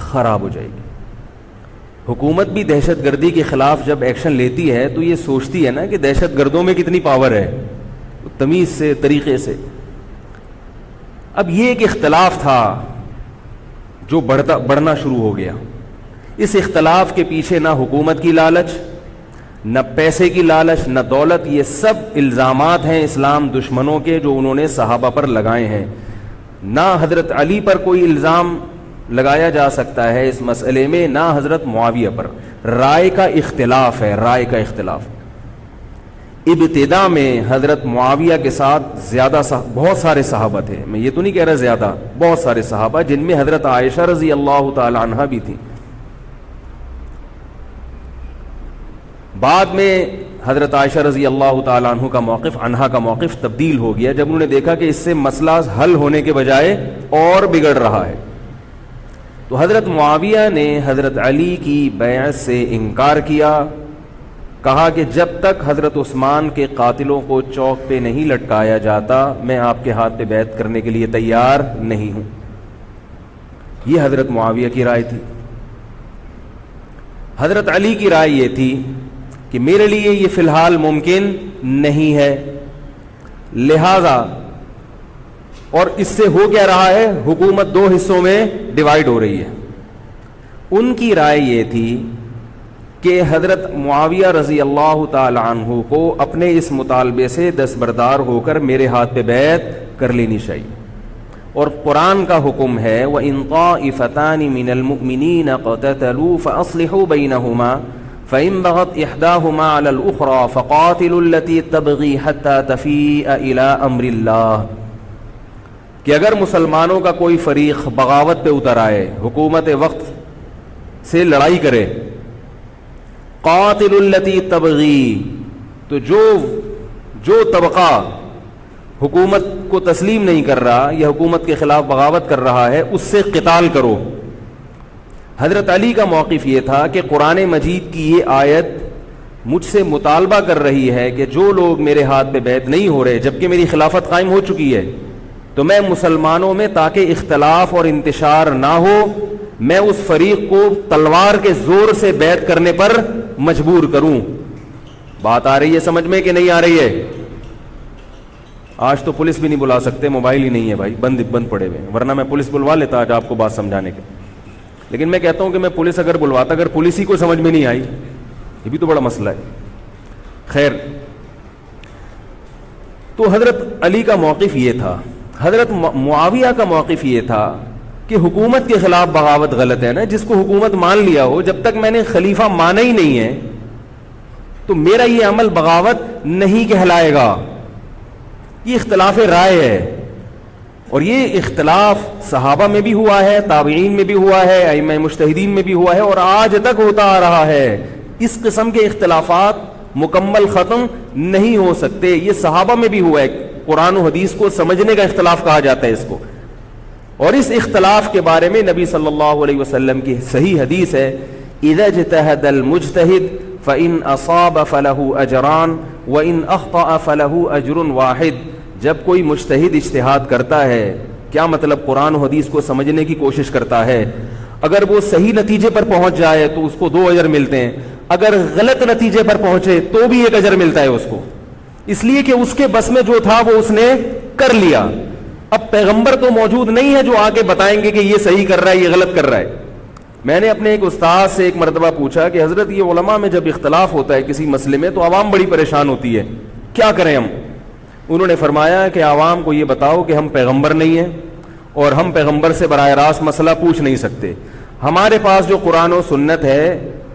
خراب ہو جائے گی. حکومت بھی دہشت گردی کے خلاف جب ایکشن لیتی ہے تو یہ سوچتی ہے نا کہ دہشت گردوں میں کتنی پاور ہے, تمیز سے, طریقے سے. اب یہ ایک اختلاف تھا جو بڑھنا شروع ہو گیا. اس اختلاف کے پیچھے نہ حکومت کی لالچ, نہ پیسے کی لالچ, نہ دولت, یہ سب الزامات ہیں اسلام دشمنوں کے جو انہوں نے صحابہ پر لگائے ہیں. نہ حضرت علی پر کوئی الزام لگایا جا سکتا ہے اس مسئلے میں, نہ حضرت معاویہ پر. رائے کا اختلاف ہے, رائے کا اختلاف. ابتدا میں حضرت معاویہ کے ساتھ بہت سارے صحابہ تھے, میں یہ تو نہیں کہہ رہا زیادہ, بہت سارے صحابہ, جن میں حضرت عائشہ رضی اللہ تعالی عنہا بھی تھی. بعد میں حضرت عائشہ رضی اللہ تعالی عنہا کا موقف تبدیل ہو گیا جب انہوں نے دیکھا کہ اس سے مسئلہ حل ہونے کے بجائے اور بگڑ رہا ہے. تو حضرت معاویہ نے حضرت علی کی بیعت سے انکار کیا, کہا کہ جب تک حضرت عثمان کے قاتلوں کو چوک پہ نہیں لٹکایا جاتا میں آپ کے ہاتھ پہ بیعت کرنے کے لیے تیار نہیں ہوں. یہ حضرت معاویہ کی رائے تھی. حضرت علی کی رائے یہ تھی کہ میرے لیے یہ فی الحال ممکن نہیں ہے, لہذا, اور اس سے ہو کیا رہا ہے, حکومت دو حصوں میں ڈیوائیڈ ہو رہی ہے. ان کی رائے یہ تھی کہ حضرت معاویہ رضی اللہ تعالی عنہ کو اپنے اس مطالبے سے دستبردار ہو کر میرے ہاتھ پہ بیعت کر لینی چاہیے. اور قرآن کا حکم ہے وَإِن طَائِفَتَانِ مِنَ الْمُؤْمِنِينَ اقْتَتَلُوا فَأَصْلِحُوا بَيْنَهُمَا فَإِن بَغَتْ إِحْدَاهُمَا عَلَى الْأُخْرَى فَقَاتِلُوا الَّتِي تَبْغِي حَتَّى تَفِيءَ إِلَى أَمْرِ اللَّهِ, کہ اگر مسلمانوں کا کوئی فریق بغاوت پہ اتر آئے, حکومت وقت سے لڑائی کرے, قاتل التی تبغی, تو جو طبقہ حکومت کو تسلیم نہیں کر رہا یا حکومت کے خلاف بغاوت کر رہا ہے اس سے قتال کرو. حضرت علی کا موقف یہ تھا کہ قرآن مجید کی یہ آیت مجھ سے مطالبہ کر رہی ہے کہ جو لوگ میرے ہاتھ پہ بیعت نہیں ہو رہے جبکہ میری خلافت قائم ہو چکی ہے, تو میں مسلمانوں میں تاکہ اختلاف اور انتشار نہ ہو میں اس فریق کو تلوار کے زور سے بیعت کرنے پر مجبور کروں. بات آ رہی ہے سمجھ میں کہ نہیں آ رہی ہے؟ آج تو پولیس بھی نہیں بلا سکتے, موبائل ہی نہیں ہے بھائی, بند پڑے ہوئے, ورنہ میں پولیس بلوا لیتا آج آپ کو بات سمجھانے کے. لیکن میں کہتا ہوں کہ میں پولیس اگر بلواتا, اگر پولیس ہی کو سمجھ میں نہیں آئی, یہ بھی تو بڑا مسئلہ ہے. خیر, تو حضرت علی کا موقف یہ تھا. حضرت معاویہ کا موقف یہ تھا کہ حکومت کے خلاف بغاوت غلط ہے نا, جس کو حکومت مان لیا ہو, جب تک میں نے خلیفہ مانا ہی نہیں ہے تو میرا یہ عمل بغاوت نہیں کہلائے گا. یہ اختلاف رائے ہے, اور یہ اختلاف صحابہ میں بھی ہوا ہے, تابعین میں بھی ہوا ہے, ائمہ مجتہدین میں بھی ہوا ہے, اور آج تک ہوتا آ رہا ہے. اس قسم کے اختلافات مکمل ختم نہیں ہو سکتے. یہ صحابہ میں بھی ہوا ہے, قرآن و حدیث کو سمجھنے کا اختلاف کہا جاتا ہے اس کو. اور اس اختلاف کے بارے میں نبی صلی اللہ علیہ وسلم کی صحیح حدیث ہے, اذا اجتہد المجتہد فإن أصاب فله أجران وإن أخطأ فله أجر واحد. جب کوئی مجتہد اجتہاد کرتا ہے, کیا مطلب, قرآن و حدیث کو سمجھنے کی کوشش کرتا ہے, اگر وہ صحیح نتیجے پر پہنچ جائے تو اس کو 2 اجر ملتے ہیں, اگر غلط نتیجے پر پہنچے تو بھی 1 اجر ملتا ہے اس کو, اس لیے کہ اس کے بس میں جو تھا وہ اس نے کر لیا. اب پیغمبر تو موجود نہیں ہے جو آگے بتائیں گے کہ یہ صحیح کر رہا ہے, یہ غلط کر رہا ہے. میں نے اپنے ایک استاد سے ایک مرتبہ پوچھا کہ حضرت یہ علماء میں جب اختلاف ہوتا ہے کسی مسئلے میں تو عوام بڑی پریشان ہوتی ہے, کیا کریں ہم؟ انہوں نے فرمایا کہ عوام کو یہ بتاؤ کہ ہم پیغمبر نہیں ہیں اور ہم پیغمبر سے براہ راست مسئلہ پوچھ نہیں سکتے. ہمارے پاس جو قرآن و سنت ہے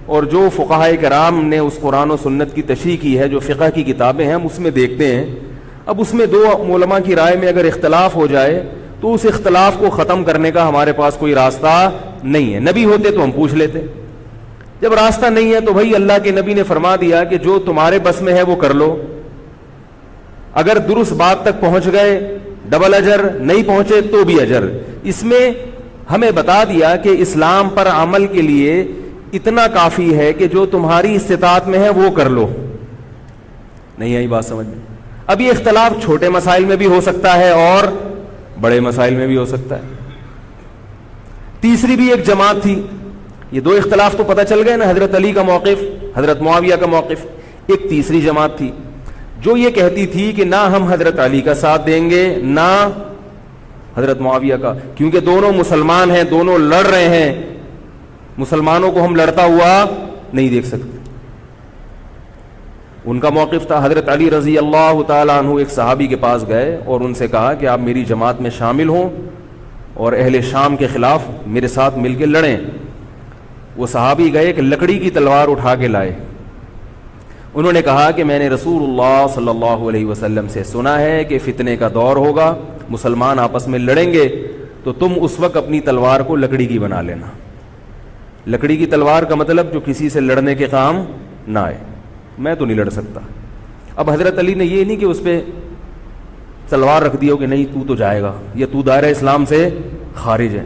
اور جو فقہائے کرام نے اس قرآن و سنت کی تشریح کی ہے, جو فقہ کی کتابیں ہیں, ہم اس میں دیکھتے ہیں. اب اس میں 2 علماء کی رائے میں اگر اختلاف ہو جائے تو اس اختلاف کو ختم کرنے کا ہمارے پاس کوئی راستہ نہیں ہے. نبی ہوتے تو ہم پوچھ لیتے, جب راستہ نہیں ہے تو بھائی اللہ کے نبی نے فرما دیا کہ جو تمہارے بس میں ہے وہ کر لو. اگر درست بات تک پہنچ گئے ڈبل اجر, نہیں پہنچے تو بھی اجر. اس میں ہمیں بتا دیا کہ اسلام پر عمل کے لیے اتنا کافی ہے کہ جو تمہاری استطاعت میں ہے وہ کر لو. نہیں آئی بات سمجھ میں؟ اب یہ اختلاف چھوٹے مسائل میں بھی ہو سکتا ہے اور بڑے مسائل میں بھی ہو سکتا ہے. تیسری بھی ایک جماعت تھی. یہ دو اختلاف تو پتہ چل گئے نا, حضرت علی کا موقف, حضرت معاویہ کا موقف. ایک تیسری جماعت تھی جو یہ کہتی تھی کہ نہ ہم حضرت علی کا ساتھ دیں گے نہ حضرت معاویہ کا, کیونکہ دونوں مسلمان ہیں, دونوں لڑ رہے ہیں, مسلمانوں کو ہم لڑتا ہوا نہیں دیکھ سکتے. ان کا موقف تھا. حضرت علی رضی اللہ تعالیٰ عنہ ایک صحابی کے پاس گئے اور ان سے کہا کہ آپ میری جماعت میں شامل ہوں اور اہل شام کے خلاف میرے ساتھ مل کے لڑیں. وہ صحابی گئے, ایک لکڑی کی تلوار اٹھا کے لائے. انہوں نے کہا کہ میں نے رسول اللہ صلی اللہ علیہ وسلم سے سنا ہے کہ فتنے کا دور ہوگا, مسلمان آپس میں لڑیں گے, تو تم اس وقت اپنی تلوار کو لکڑی کی بنا لینا. لکڑی کی تلوار کا مطلب جو کسی سے لڑنے کے کام نہ آئے. میں تو نہیں لڑ سکتا. اب حضرت علی نے یہ نہیں کہ اس پہ تلوار رکھ دیا کہ نہیں تو تو جائے گا, یا تو دائرہ اسلام سے خارج ہے,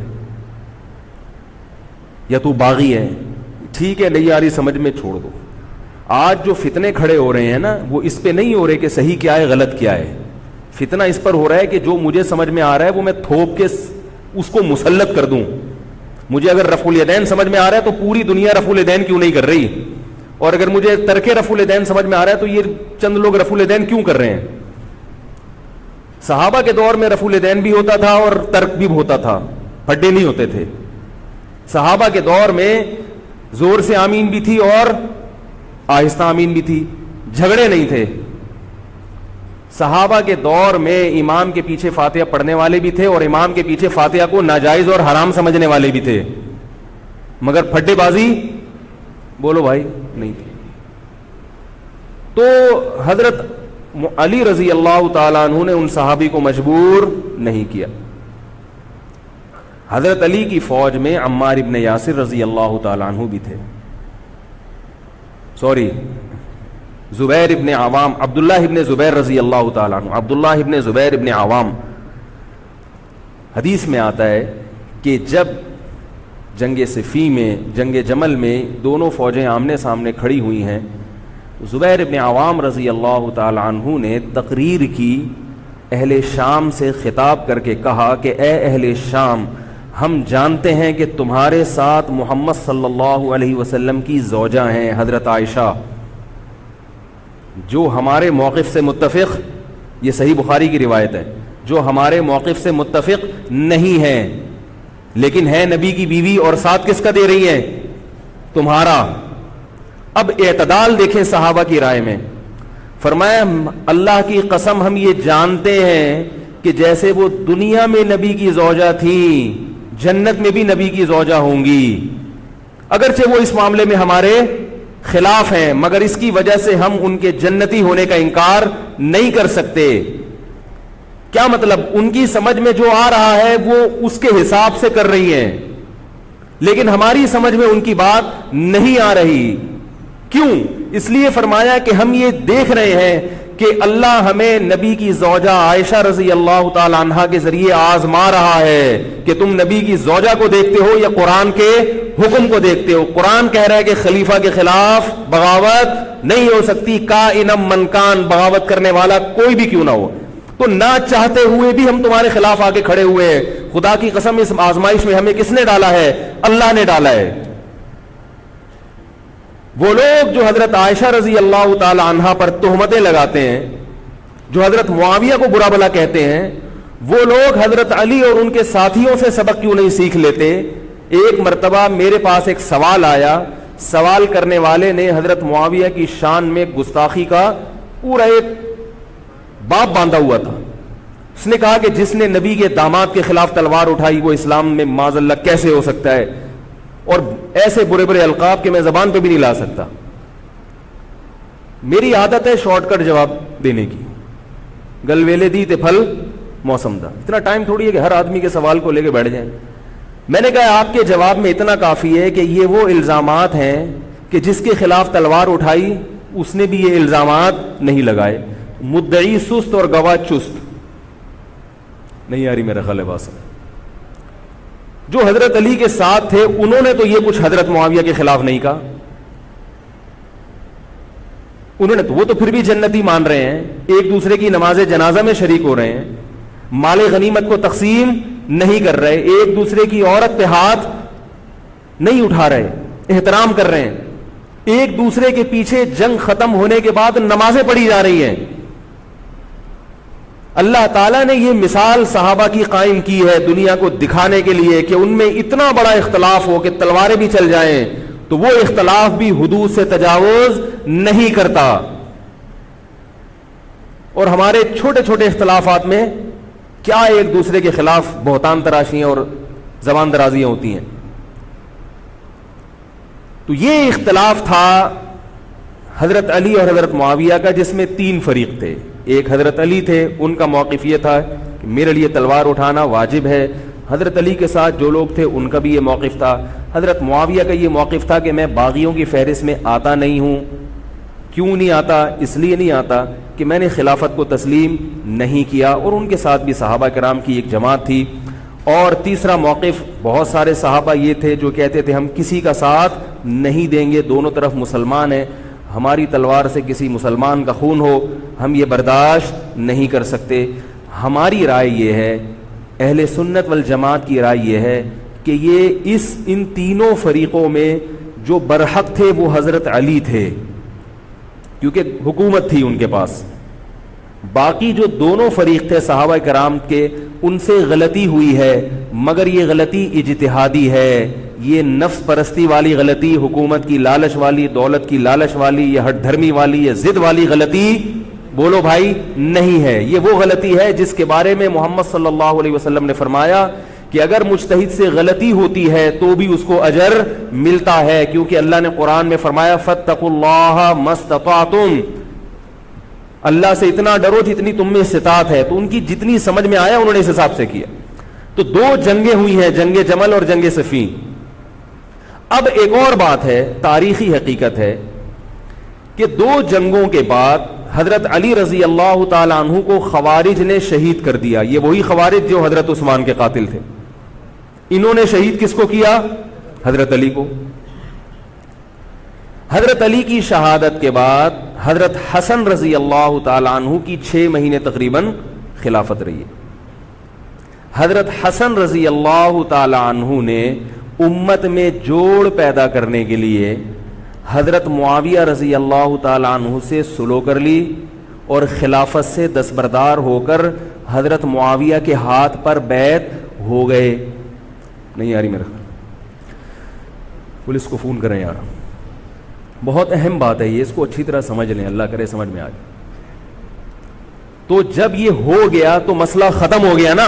یا تو باغی ہے, ٹھیک ہے نہیں آ رہی سمجھ میں چھوڑ دو. آج جو فتنے کھڑے ہو رہے ہیں نا, وہ اس پہ نہیں ہو رہے کہ صحیح کیا ہے غلط کیا ہے. فتنہ اس پر ہو رہا ہے کہ جو مجھے سمجھ میں آ رہا ہے وہ میں تھوپ کے اس کو مسلط کر دوں. مجھے اگر رفع الیدین سمجھ میں آ رہا ہے تو پوری دنیا رفع الیدین کیوں نہیں کر رہی, اور اگر مجھے ترک رفع الیدین سمجھ میں آ رہا ہے تو یہ چند لوگ رفع الیدین کیوں کر رہے ہیں. صحابہ کے دور میں رفع الیدین بھی ہوتا تھا اور ترک بھی ہوتا تھا, پھڈے نہیں ہوتے تھے. صحابہ کے دور میں زور سے آمین بھی تھی اور آہستہ آمین بھی تھی, جھگڑے نہیں تھے. صحابہ کے دور میں امام کے پیچھے فاتحہ پڑھنے والے بھی تھے اور امام کے پیچھے فاتحہ کو ناجائز اور حرام سمجھنے والے بھی تھے, مگر پھڈے بازی بولو بھائی نہیں تھی. تو حضرت علی رضی اللہ تعالیٰ عنہ نے ان صحابی کو مجبور نہیں کیا. حضرت علی کی فوج میں عمار ابن یاسر رضی اللہ تعالیٰ عنہ بھی تھے, زبیر ابن عوام, عبداللہ ابن زبیر رضی اللہ تعالیٰ عنہ, عبداللہ ابن زبیر ابن عوام. حدیث میں آتا ہے کہ جب جنگ صفین میں, جنگ جمل میں دونوں فوجیں آمنے سامنے کھڑی ہوئی ہیں, زبیر ابن عوام رضی اللہ تعالیٰ عنہ نے تقریر کی, اہل شام سے خطاب کر کے کہا کہ اے اہل شام, ہم جانتے ہیں کہ تمہارے ساتھ محمد صلی اللہ علیہ وسلم کی زوجہ ہیں حضرت عائشہ, جو ہمارے موقف سے متفق, یہ صحیح بخاری کی روایت ہے, جو ہمارے موقف سے متفق نہیں ہیں لیکن ہے نبی کی بیوی, اور ساتھ کس کا دے رہی ہیں, تمہارا. اب اعتدال دیکھیں صحابہ کی رائے میں. فرمایا اللہ کی قسم ہم یہ جانتے ہیں کہ جیسے وہ دنیا میں نبی کی زوجہ تھیں, جنت میں بھی نبی کی زوجہ ہوں گی, اگرچہ وہ اس معاملے میں ہمارے خلاف ہیں, مگر اس کی وجہ سے ہم ان کے جنتی ہونے کا انکار نہیں کر سکتے. کیا مطلب, ان کی سمجھ میں جو آ رہا ہے وہ اس کے حساب سے کر رہی ہیں, لیکن ہماری سمجھ میں ان کی بات نہیں آ رہی. کیوں؟ اس لیے فرمایا کہ ہم یہ دیکھ رہے ہیں کہ اللہ ہمیں نبی کی زوجہ عائشہ رضی اللہ تعالی عنہا کے ذریعے آزما رہا ہے کہ تم نبی کی زوجہ کو دیکھتے ہو یا قرآن کے حکم کو دیکھتے ہو. قرآن کہہ رہا ہے کہ خلیفہ کے خلاف بغاوت نہیں ہو سکتی, کائنم من کان, بغاوت کرنے والا کوئی بھی کیوں نہ ہو. تو نہ چاہتے ہوئے بھی ہم تمہارے خلاف آ کے کھڑے ہوئے ہیں. خدا کی قسم اس آزمائش میں ہمیں کس نے ڈالا ہے, اللہ نے ڈالا ہے. وہ لوگ جو حضرت عائشہ رضی اللہ تعالی عنہا پر تہمتیں لگاتے ہیں, جو حضرت معاویہ کو برا بھلا کہتے ہیں, وہ لوگ حضرت علی اور ان کے ساتھیوں سے سبق کیوں نہیں سیکھ لیتے. ایک مرتبہ میرے پاس ایک سوال آیا, سوال کرنے والے نے حضرت معاویہ کی شان میں گستاخی کا پورا ایک باب باندھا ہوا تھا. اس نے کہا کہ جس نے نبی کے داماد کے خلاف تلوار اٹھائی وہ اسلام میں معاذ اللہ کیسے ہو سکتا ہے, اور ایسے برے برے القاب کہ میں زبان پہ بھی نہیں لا سکتا. میری عادت ہے شارٹ کٹ جواب دینے کی, گلویلے دی تے پھل موسم دا. اتنا ٹائم تھوڑی ہے کہ ہر آدمی کے سوال کو لے کے بیٹھ جائیں. میں نے کہا آپ کے جواب میں اتنا کافی ہے کہ یہ وہ الزامات ہیں کہ جس کے خلاف تلوار اٹھائی اس نے بھی یہ الزامات نہیں لگائے. مدعی سست اور گواہ چست. نہیں آ رہی میرا خیال ہے بات. جو حضرت علی کے ساتھ تھے انہوں نے تو یہ کچھ حضرت معاویہ کے خلاف نہیں کہا. انہوں نے تو, وہ تو پھر بھی جنتی مان رہے ہیں, ایک دوسرے کی نماز جنازہ میں شریک ہو رہے ہیں, مال غنیمت کو تقسیم نہیں کر رہے, ایک دوسرے کی عورت پہ ہاتھ نہیں اٹھا رہے, احترام کر رہے ہیں, ایک دوسرے کے پیچھے جنگ ختم ہونے کے بعد نمازیں پڑھی جا رہی ہیں. اللہ تعالیٰ نے یہ مثال صحابہ کی قائم کی ہے دنیا کو دکھانے کے لیے کہ ان میں اتنا بڑا اختلاف ہو کہ تلواریں بھی چل جائیں تو وہ اختلاف بھی حدود سے تجاوز نہیں کرتا. اور ہمارے چھوٹے چھوٹے اختلافات میں کیا ایک دوسرے کے خلاف بہتان تراشیاں اور زبان درازیاں ہوتی ہیں. تو یہ اختلاف تھا حضرت علی اور حضرت معاویہ کا, جس میں 3 فریق تھے. ایک حضرت علی تھے, ان کا موقف یہ تھا کہ میرے لیے تلوار اٹھانا واجب ہے. حضرت علی کے ساتھ جو لوگ تھے ان کا بھی یہ موقف تھا. حضرت معاویہ کا یہ موقف تھا کہ میں باغیوں کی فہرست میں آتا نہیں ہوں. کیوں نہیں آتا؟ اس لیے نہیں آتا کہ میں نے خلافت کو تسلیم نہیں کیا, اور ان کے ساتھ بھی صحابہ کرام کی ایک جماعت تھی. اور تیسرا موقف, بہت سارے صحابہ یہ تھے جو کہتے تھے ہم کسی کا ساتھ نہیں دیں گے, دونوں طرف مسلمان ہیں, ہماری تلوار سے کسی مسلمان کا خون ہو ہم یہ برداشت نہیں کر سکتے. ہماری رائے یہ ہے, اہل سنت والجماعت کی رائے یہ ہے کہ یہ ان تینوں فریقوں میں جو برحق تھے وہ حضرت علی تھے, کیونکہ حکومت تھی ان کے پاس. باقی جو دونوں فریق تھے صحابہ کرام کے, ان سے غلطی ہوئی ہے, مگر یہ غلطی اجتہادی ہے. یہ نفس پرستی والی غلطی, حکومت کی لالچ والی, دولت کی لالچ والی, یہ ہٹ دھرمی والی, یہ ضد والی غلطی بولو بھائی نہیں ہے. یہ وہ غلطی ہے جس کے بارے میں محمد صلی اللہ علیہ وسلم نے فرمایا کہ اگر مجتہد سے غلطی ہوتی ہے تو بھی اس کو اجر ملتا ہے, کیونکہ اللہ نے قرآن میں فرمایا فاتقوا اللہ ما استطعتم, اللہ سے اتنا ڈرو جتنی تم میں استطاعت ہے. تو ان کی جتنی سمجھ میں آیا انہوں نے اس حساب سے کیا. تو 2 جنگیں ہوئی ہیں, جنگ جمل اور جنگ صفین. اب ایک اور بات ہے, تاریخی حقیقت ہے کہ 2 جنگوں کے بعد حضرت علی رضی اللہ تعالی عنہ کو خوارج نے شہید کر دیا. یہ وہی خوارج جو حضرت عثمان کے قاتل تھے. انہوں نے شہید کس کو کیا؟ حضرت علی کو. حضرت علی کی شہادت کے بعد حضرت حسن رضی اللہ تعالی عنہ کی 6 مہینے تقریباً خلافت رہی ہے. حضرت حسن رضی اللہ تعالی عنہ نے امت میں جوڑ پیدا کرنے کے لیے حضرت معاویہ رضی اللہ تعالی عنہ سے سلو کر لی اور خلافت سے دستبردار ہو کر حضرت معاویہ کے ہاتھ پر بیعت ہو گئے. نہیں آ رہی میرا خیال, پولیس کو فون کریں یار, بہت اہم بات ہے یہ, اس کو اچھی طرح سمجھ لیں, اللہ کرے سمجھ میں آ جائے. تو جب یہ ہو گیا تو مسئلہ ختم ہو گیا نا.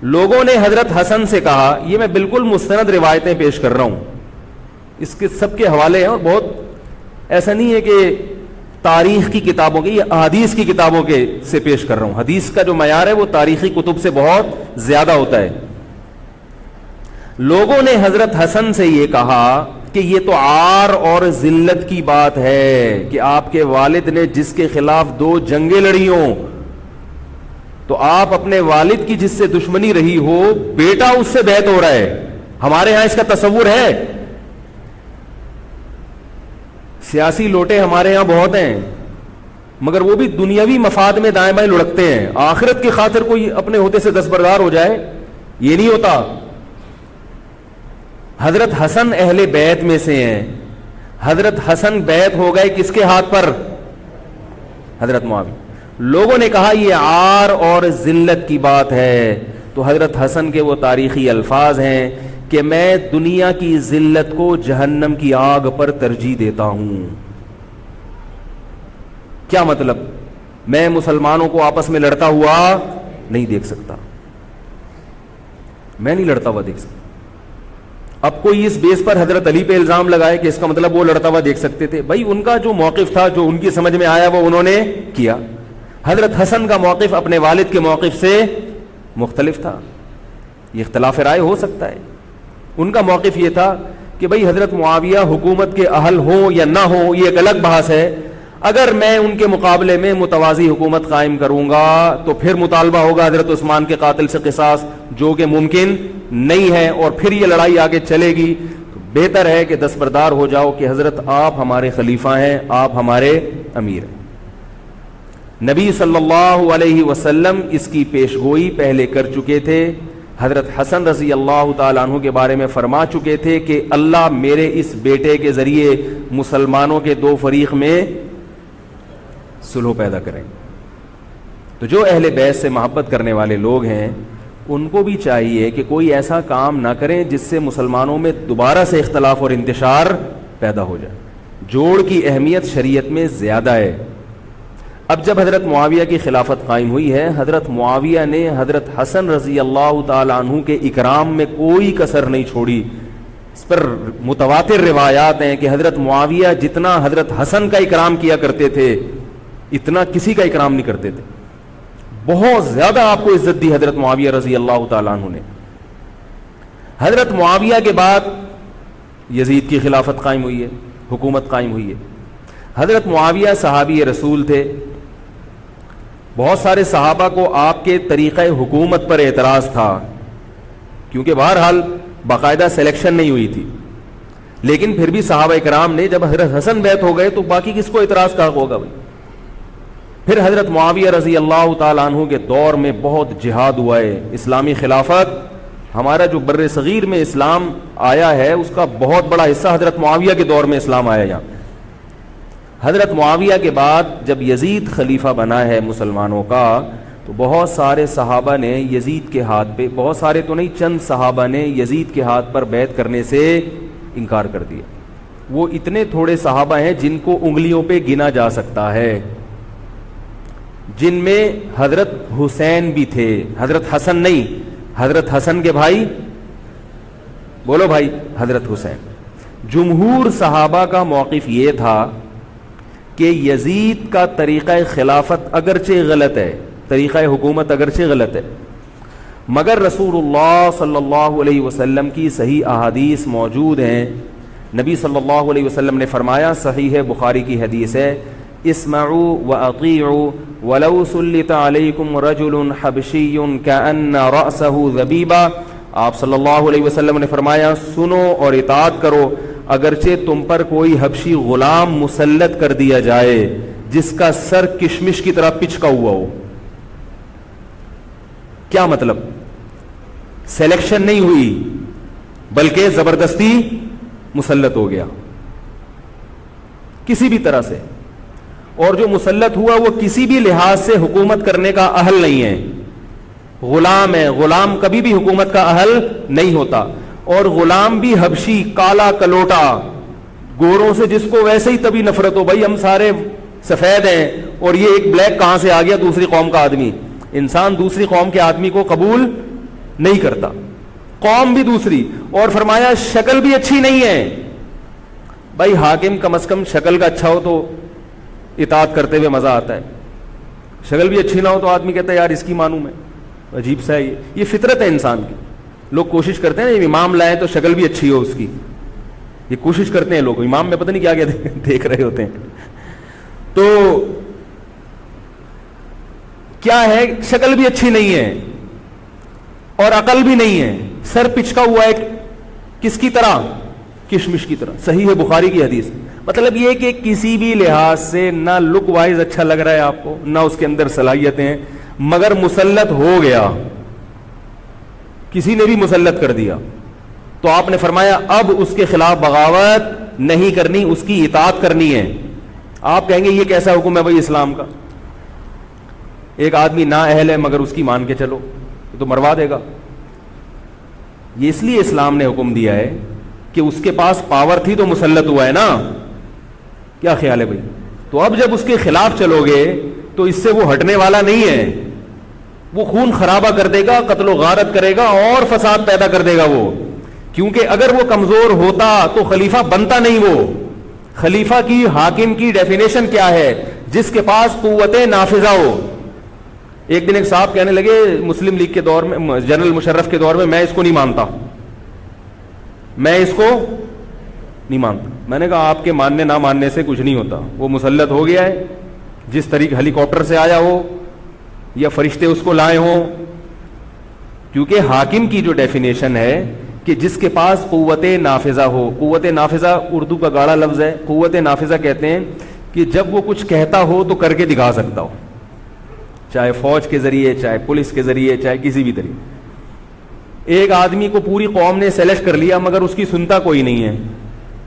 لوگوں نے حضرت حسن سے کہا, یہ میں بالکل مستند روایتیں پیش کر رہا ہوں, اس کے سب کے حوالے ہیں, اور بہت ایسا نہیں ہے کہ تاریخ کی کتابوں کے, یہ احادیث کی کتابوں کے سے پیش کر رہا ہوں. حدیث کا جو معیار ہے وہ تاریخی کتب سے بہت زیادہ ہوتا ہے. لوگوں نے حضرت حسن سے یہ کہا کہ یہ تو عار اور ذلت کی بات ہے کہ آپ کے والد نے جس کے خلاف 2 جنگیں لڑی ہوں, تو آپ اپنے والد کی جس سے دشمنی رہی ہو, بیٹا اس سے بیعت ہو رہا ہے. ہمارے ہاں اس کا تصور ہے. سیاسی لوٹے ہمارے ہاں بہت ہیں, مگر وہ بھی دنیاوی مفاد میں دائیں بائیں لڑکتے ہیں. آخرت کی خاطر کوئی اپنے عہدے سے دستبردار ہو جائے, یہ نہیں ہوتا. حضرت حسن اہل بیعت میں سے ہیں. حضرت حسن بیعت ہو گئے کس کے ہاتھ پر؟ حضرت معاویہ. لوگوں نے کہا یہ عار اور ذلت کی بات ہے. تو حضرت حسن کے وہ تاریخی الفاظ ہیں کہ میں دنیا کی ذلت کو جہنم کی آگ پر ترجیح دیتا ہوں. کیا مطلب؟ میں مسلمانوں کو آپس میں لڑتا ہوا نہیں دیکھ سکتا, میں نہیں لڑتا ہوا دیکھ سکتا. اب کوئی اس بیس پر حضرت علی پہ الزام لگائے کہ اس کا مطلب وہ لڑتا ہوا دیکھ سکتے تھے. بھائی ان کا جو موقف تھا, جو ان کی سمجھ میں آیا وہ انہوں نے کیا. حضرت حسن کا موقف اپنے والد کے موقف سے مختلف تھا. یہ اختلاف رائے ہو سکتا ہے. ان کا موقف یہ تھا کہ بھئی حضرت معاویہ حکومت کے اہل ہوں یا نہ ہوں یہ ایک الگ بحث ہے. اگر میں ان کے مقابلے میں متوازی حکومت قائم کروں گا تو پھر مطالبہ ہوگا حضرت عثمان کے قاتل سے قصاص, جو کہ ممکن نہیں ہے, اور پھر یہ لڑائی آگے چلے گی. تو بہتر ہے کہ دستبردار ہو جاؤ کہ حضرت آپ ہمارے خلیفہ ہیں, آپ ہمارے امیر ہیں. نبی صلی اللہ علیہ وسلم اس کی پیشگوئی پہلے کر چکے تھے. حضرت حسن رضی اللہ تعالیٰ عنہ کے بارے میں فرما چکے تھے کہ اللہ میرے اس بیٹے کے ذریعے مسلمانوں کے دو فریق میں صلح پیدا کریں. تو جو اہل بیت سے محبت کرنے والے لوگ ہیں ان کو بھی چاہیے کہ کوئی ایسا کام نہ کریں جس سے مسلمانوں میں دوبارہ سے اختلاف اور انتشار پیدا ہو جائے. جوڑ کی اہمیت شریعت میں زیادہ ہے. اب جب حضرت معاویہ کی خلافت قائم ہوئی ہے, حضرت معاویہ نے حضرت حسن رضی اللہ تعالیٰ عنہ کے اکرام میں کوئی کسر نہیں چھوڑی. اس پر متواتر روایات ہیں کہ حضرت معاویہ جتنا حضرت حسن کا اکرام کیا کرتے تھے اتنا کسی کا اکرام نہیں کرتے تھے. بہت زیادہ آپ کو عزت دی حضرت معاویہ رضی اللہ تعالیٰ عنہ نے. حضرت معاویہ کے بعد یزید کی خلافت قائم ہوئی ہے, حکومت قائم ہوئی ہے. حضرت معاویہ صحابی رسول تھے. بہت سارے صحابہ کو آپ کے طریقہ حکومت پر اعتراض تھا کیونکہ بہرحال باقاعدہ سلیکشن نہیں ہوئی تھی, لیکن پھر بھی صحابہ کرام نے جب حضرت حسن بیعت ہو گئے تو باقی کس کو اعتراض کا ہوگا بھائی. پھر حضرت معاویہ رضی اللہ تعالیٰ عنہ کے دور میں بہت جہاد ہوا ہے. اسلامی خلافت, ہمارا جو بر صغیر میں اسلام آیا ہے اس کا بہت بڑا حصہ حضرت معاویہ کے دور میں اسلام آیا. یہاں حضرت معاویہ کے بعد جب یزید خلیفہ بنا ہے مسلمانوں کا تو بہت سارے صحابہ نے یزید کے ہاتھ پہ, بہت سارے تو نہیں, چند صحابہ نے یزید کے ہاتھ پر بیعت کرنے سے انکار کر دیا. وہ اتنے تھوڑے صحابہ ہیں جن کو انگلیوں پہ گنا جا سکتا ہے, جن میں حضرت حسین بھی تھے, حضرت حسن نہیں, حضرت حسن کے بھائی, بولو بھائی, حضرت حسین. جمہور صحابہ کا موقف یہ تھا کہ یزید کا طریقہ خلافت اگرچہ غلط ہے, طریقہ حکومت اگرچہ غلط ہے, مگر رسول اللہ صلی اللہ علیہ وسلم کی صحیح احادیث موجود ہیں. نبی صلی اللہ علیہ وسلم نے فرمایا, صحیح بخاری کی حدیث ہے, اسمعوا واطیعوا ولو سلط علیکم رجل حبشی کأن رأسہ ذبیبہ. آپ صلی اللہ علیہ وسلم نے فرمایا, سنو اور اطاعت کرو اگرچہ تم پر کوئی حبشی غلام مسلط کر دیا جائے جس کا سر کشمش کی طرح پچکا ہوا ہو. کیا مطلب؟ سلیکشن نہیں ہوئی بلکہ زبردستی مسلط ہو گیا کسی بھی طرح سے, اور جو مسلط ہوا وہ کسی بھی لحاظ سے حکومت کرنے کا اہل نہیں ہے, غلام ہے. غلام کبھی بھی حکومت کا اہل نہیں ہوتا, اور غلام بھی حبشی, کالا کلوٹا, گوروں سے جس کو ویسے ہی تبھی نفرت ہو, بھائی ہم سارے سفید ہیں اور یہ ایک بلیک کہاں سے آ گیا دوسری قوم کا آدمی. انسان دوسری قوم کے آدمی کو قبول نہیں کرتا, قوم بھی دوسری, اور فرمایا شکل بھی اچھی نہیں ہے. بھائی حاکم کم از کم شکل کا اچھا ہو تو اطاعت کرتے ہوئے مزہ آتا ہے, شکل بھی اچھی نہ ہو تو آدمی کہتا ہے یار اس کی مانوں میں, عجیب سا ہے. یہ فطرت ہے انسان کی. لوگ کوشش کرتے ہیں امام لائے تو شکل بھی اچھی ہو اس کی, یہ کوشش کرتے ہیں لوگ. امام میں پتہ نہیں کیا کیا دیکھ رہے ہوتے ہیں. تو کیا ہے, شکل بھی اچھی نہیں ہے اور عقل بھی نہیں ہے, سر پچکا ہوا ہے کس کی طرح, کشمش کی طرح. صحیح ہے بخاری کی حدیث. مطلب یہ کہ کسی بھی لحاظ سے نہ لک وائز اچھا لگ رہا ہے آپ کو, نہ اس کے اندر صلاحیتیں ہیں, مگر مسلط ہو گیا, کسی نے بھی مسلط کر دیا. تو آپ نے فرمایا اب اس کے خلاف بغاوت نہیں کرنی, اس کی اطاعت کرنی ہے. آپ کہیں گے یہ کیسا حکم ہے بھائی اسلام کا, ایک آدمی نا اہل ہے مگر اس کی مان کے چلو تو مروا دے گا. یہ اس لیے اسلام نے حکم دیا ہے کہ اس کے پاس پاور تھی تو مسلط ہوا ہے نا. کیا خیال ہے بھائی؟ تو اب جب اس کے خلاف چلو گے تو اس سے وہ ہٹنے والا نہیں ہے, وہ خون خرابہ کر دے گا, قتل و غارت کرے گا اور فساد پیدا کر دے گا وہ. کیونکہ اگر وہ کمزور ہوتا تو خلیفہ بنتا نہیں. وہ خلیفہ کی, حاکم کی ڈیفینیشن کیا ہے؟ جس کے پاس قوت نافذہ ہو. ایک دن ایک صاحب کہنے لگے مسلم لیگ کے دور میں, جنرل مشرف کے دور میں اس کو نہیں مانتا, میں اس کو نہیں مانتا. میں نے کہا آپ کے ماننے نہ ماننے سے کچھ نہیں ہوتا, وہ مسلط ہو گیا ہے, جس طریقے ہیلی کاپٹر سے آیا ہو یا فرشتے اس کو لائے ہوں. کیونکہ حاکم کی جو ڈیفینیشن ہے کہ جس کے پاس قوت نافذہ ہو. قوت نافذہ اردو کا گاڑا لفظ ہے. قوت نافذہ کہتے ہیں کہ جب وہ کچھ کہتا ہو تو کر کے دکھا سکتا ہو. چاہے فوج کے ذریعے, چاہے پولیس کے ذریعے, چاہے کسی بھی طریقے. ایک آدمی کو پوری قوم نے سلیکٹ کر لیا مگر اس کی سنتا کوئی نہیں ہے,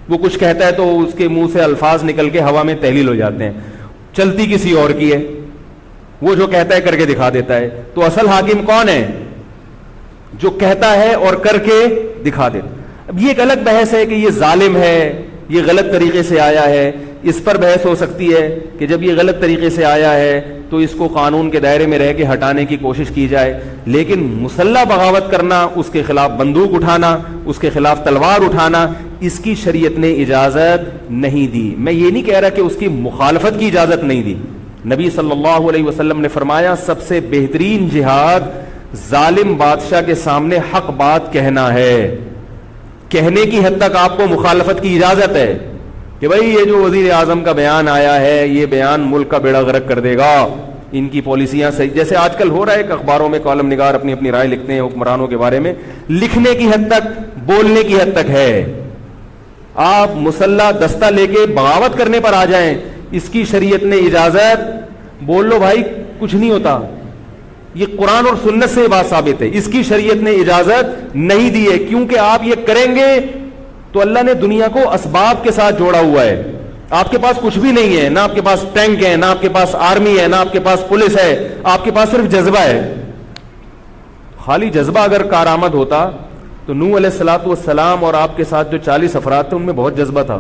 وہ کچھ کہتا ہے تو اس کے منہ سے الفاظ نکل کے ہوا میں تحلیل ہو جاتے ہیں, چلتی کسی اور کی ہے, وہ جو کہتا ہے کر کے دکھا دیتا ہے. تو اصل حاکم کون ہے؟ جو کہتا ہے اور کر کے دکھا دیتا. اب یہ ایک الگ بحث ہے کہ یہ ظالم ہے, یہ غلط طریقے سے آیا ہے, اس پر بحث ہو سکتی ہے کہ جب یہ غلط طریقے سے آیا ہے تو اس کو قانون کے دائرے میں رہ کے ہٹانے کی کوشش کی جائے, لیکن مسلح بغاوت کرنا, اس کے خلاف بندوق اٹھانا, اس کے خلاف تلوار اٹھانا, اس کی شریعت نے اجازت نہیں دی. میں یہ نہیں کہہ رہا کہ اس کی مخالفت کی اجازت نہیں دی. نبی صلی اللہ علیہ وسلم نے فرمایا سب سے بہترین جہاد ظالم بادشاہ کے سامنے حق بات کہنا ہے. کہنے کی حد تک آپ کو مخالفت کی اجازت ہے کہ بھائی یہ جو وزیر اعظم کا بیان آیا ہے یہ بیان ملک کا بیڑا غرق کر دے گا, ان کی پالیسیاں صحیح, جیسے آج کل ہو رہا ہے کہ اخباروں میں کالم نگار اپنی اپنی رائے لکھتے ہیں حکمرانوں کے بارے میں, لکھنے کی حد تک, بولنے کی حد تک ہے. آپ مسلح دستہ لے کے بغاوت کرنے پر آ جائیں, اس کی شریعت نے اجازت, بول لو بھائی کچھ نہیں ہوتا. یہ قرآن اور سنت سے بات ثابت ہے, اس کی شریعت نے اجازت نہیں دی ہے, کیونکہ آپ یہ کریں گے تو اللہ نے دنیا کو اسباب کے ساتھ جوڑا ہوا ہے. آپ کے پاس کچھ بھی نہیں ہے, نہ آپ کے پاس ٹینک ہے, نہ آپ کے پاس آرمی ہے, نہ آپ کے پاس پولیس ہے, آپ کے پاس صرف جذبہ ہے. خالی جذبہ اگر کارآمد ہوتا تو نوح علیہ الصلوۃ والسلام اور آپ کے ساتھ جو 40 افراد تھے ان میں بہت جذبہ تھا,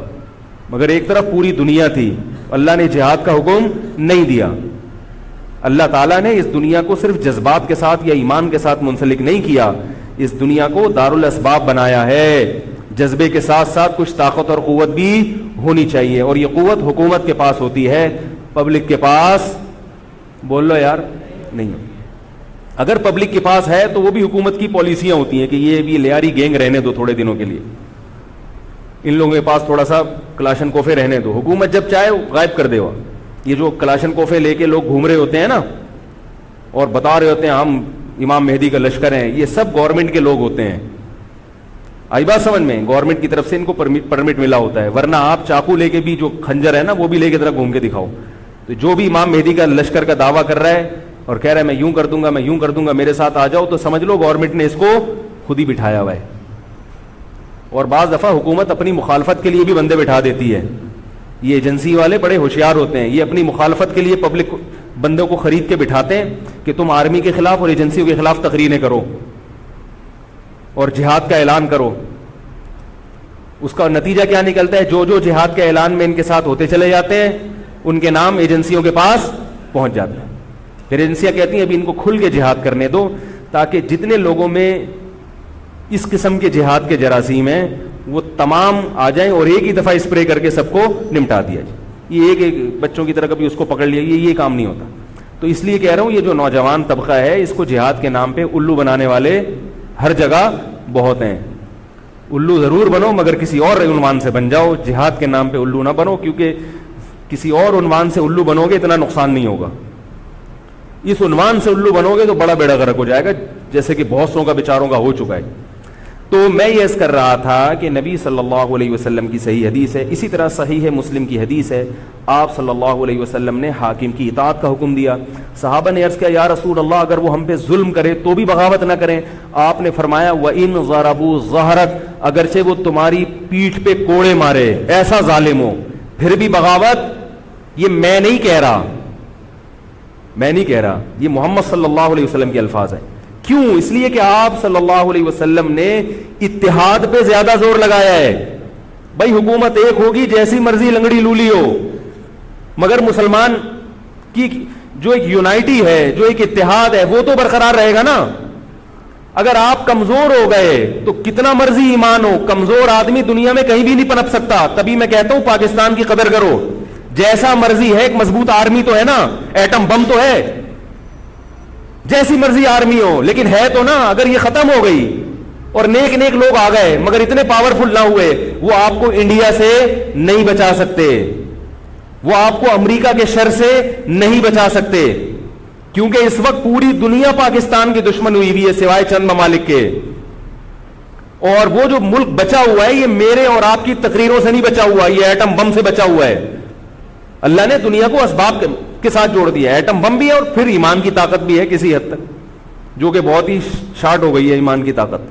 مگر ایک طرف پوری دنیا تھی. اللہ نے جہاد کا حکم نہیں دیا. اللہ تعالیٰ نے اس دنیا کو صرف جذبات کے ساتھ یا ایمان کے ساتھ منسلک نہیں کیا, اس دنیا کو دارالاسباب بنایا ہے. جذبے کے ساتھ ساتھ کچھ طاقت اور قوت بھی ہونی چاہیے, اور یہ قوت حکومت کے پاس ہوتی ہے, پبلک کے پاس بول لو یار نہیں ہوتی. اگر پبلک کے پاس ہے تو وہ بھی حکومت کی پالیسیاں ہوتی ہیں کہ یہ بھی لیاری گینگ رہنے دو تھوڑے دنوں کے لیے, ان لوگوں کے پاس تھوڑا سا کلاشن کوفے رہنے دو, حکومت جب چاہے غائب کر دے. وہ یہ جو کلاشن کوفے لے کے لوگ گھوم رہے ہوتے ہیں نا اور بتا رہے ہوتے ہیں ہم امام مہدی کا لشکر ہیں, یہ سب گورنمنٹ کے لوگ ہوتے ہیں. آئی بات سمجھ میں؟ گورنمنٹ کی طرف سے ان کو پرمٹ ملا ہوتا ہے, ورنہ آپ چاقو لے کے بھی, جو خنجر ہے نا وہ بھی لے کے ذرا گھوم کے دکھاؤ. تو جو بھی امام مہدی کا لشکر کا دعویٰ کر رہا ہے اور کہہ رہا ہے میں یوں کر دوں گا, میں یوں کر دوں گا, میرے ساتھ آ جاؤ, تو سمجھ لو گورنمنٹ نے اس کو خود ہی بٹھایا ہوا ہے. اور بعض دفعہ حکومت اپنی مخالفت کے لیے بھی بندے بٹھا دیتی ہے. یہ ایجنسی والے بڑے ہوشیار ہوتے ہیں, یہ اپنی مخالفت کے لیے پبلک بندوں کو خرید کے بٹھاتے ہیں کہ تم آرمی کے خلاف اور ایجنسیوں کے خلاف تقریریں کرو اور جہاد کا اعلان کرو. اس کا نتیجہ کیا نکلتا ہے؟ جو جو جہاد کے اعلان میں ان کے ساتھ ہوتے چلے جاتے ہیں ان کے نام ایجنسیوں کے پاس پہنچ جاتے ہیں. پھر ایجنسیاں کہتی ہیں ابھی ان کو کھل کے جہاد کرنے دو, تاکہ جتنے لوگوں میں اس قسم کے جہاد کے جراثیم ہیں وہ تمام آ جائیں اور ایک ہی دفعہ اسپرے کر کے سب کو نمٹا دیا جائے. یہ ایک بچوں کی طرح کبھی اس کو پکڑ لیا, یہ کام نہیں ہوتا. تو اس لیے کہہ رہا ہوں یہ جو نوجوان طبقہ ہے اس کو جہاد کے نام پہ الو بنانے والے ہر جگہ بہت ہیں. الو ضرور بنو مگر کسی اور عنوان سے بن جاؤ, جہاد کے نام پہ الو نہ بنو, کیونکہ کسی اور عنوان سے الو بنو گے اتنا نقصان نہیں ہوگا. اس عنوان سے الو بنو گے تو بڑا بیڑا غرق ہو جائے گا, جیسے کہ بہت سو کا بیچاروں کا ہو چکا ہے. تو میں یہ عرض کر رہا تھا کہ نبی صلی اللہ علیہ وسلم کی صحیح حدیث ہے, اسی طرح صحیح مسلم کی حدیث ہے, آپ صلی اللہ علیہ وسلم نے حاکم کی اطاعت کا حکم دیا. صحابہ نے عرض کیا یا رسول اللہ اگر وہ ہم پہ ظلم کرے تو بھی بغاوت نہ کریں. آپ نے فرمایا وَإِن ضَرَبُوا ظَهْرَكَ, اگرچہ وہ تمہاری پیٹھ پہ کوڑے مارے, ایسا ظالم ہو, پھر بھی بغاوت. یہ میں نہیں کہہ رہا, یہ محمد صلی اللہ علیہ وسلم کے الفاظ ہیں. کیوں؟ اس لیے کہ آپ صلی اللہ علیہ وسلم نے اتحاد پہ زیادہ زور لگایا ہے. بھائی حکومت ایک ہوگی جیسی مرضی لنگڑی لولی ہو, مگر مسلمان کی جو ایک یونائٹی ہے, جو ایک اتحاد ہے, وہ تو برقرار رہے گا نا. اگر آپ کمزور ہو گئے تو کتنا مرضی ایمان ہو, کمزور آدمی دنیا میں کہیں بھی نہیں پنپ سکتا. تبھی میں کہتا ہوں پاکستان کی قدر کرو, جیسا مرضی ہے ایک مضبوط آرمی تو ہے نا, ایٹم بم تو ہے, جیسی مرضی آرمی ہو, لیکن ہے تو نا. اگر یہ ختم ہو گئی اور نیک نیک لوگ آ گئے مگر اتنے پاورفل نہ ہوئے, وہ آپ کو انڈیا سے نہیں بچا سکتے, وہ آپ کو امریکہ کے شر سے نہیں بچا سکتے, کیونکہ اس وقت پوری دنیا پاکستان کی دشمن ہوئی ہوئی ہے سوائے چند ممالک کے. اور وہ جو ملک بچا ہوا ہے یہ میرے اور آپ کی تقریروں سے نہیں بچا ہوا, یہ ایٹم بم سے بچا ہوا ہے. اللہ نے دنیا کو اسباب کے ساتھ جوڑ دیا. ایٹم بم بھی ہے اور پھر ایمان کی طاقت بھی ہے کسی حد تک, جو کہ بہت ہی شارٹ ہو گئی ہے ایمان کی طاقت.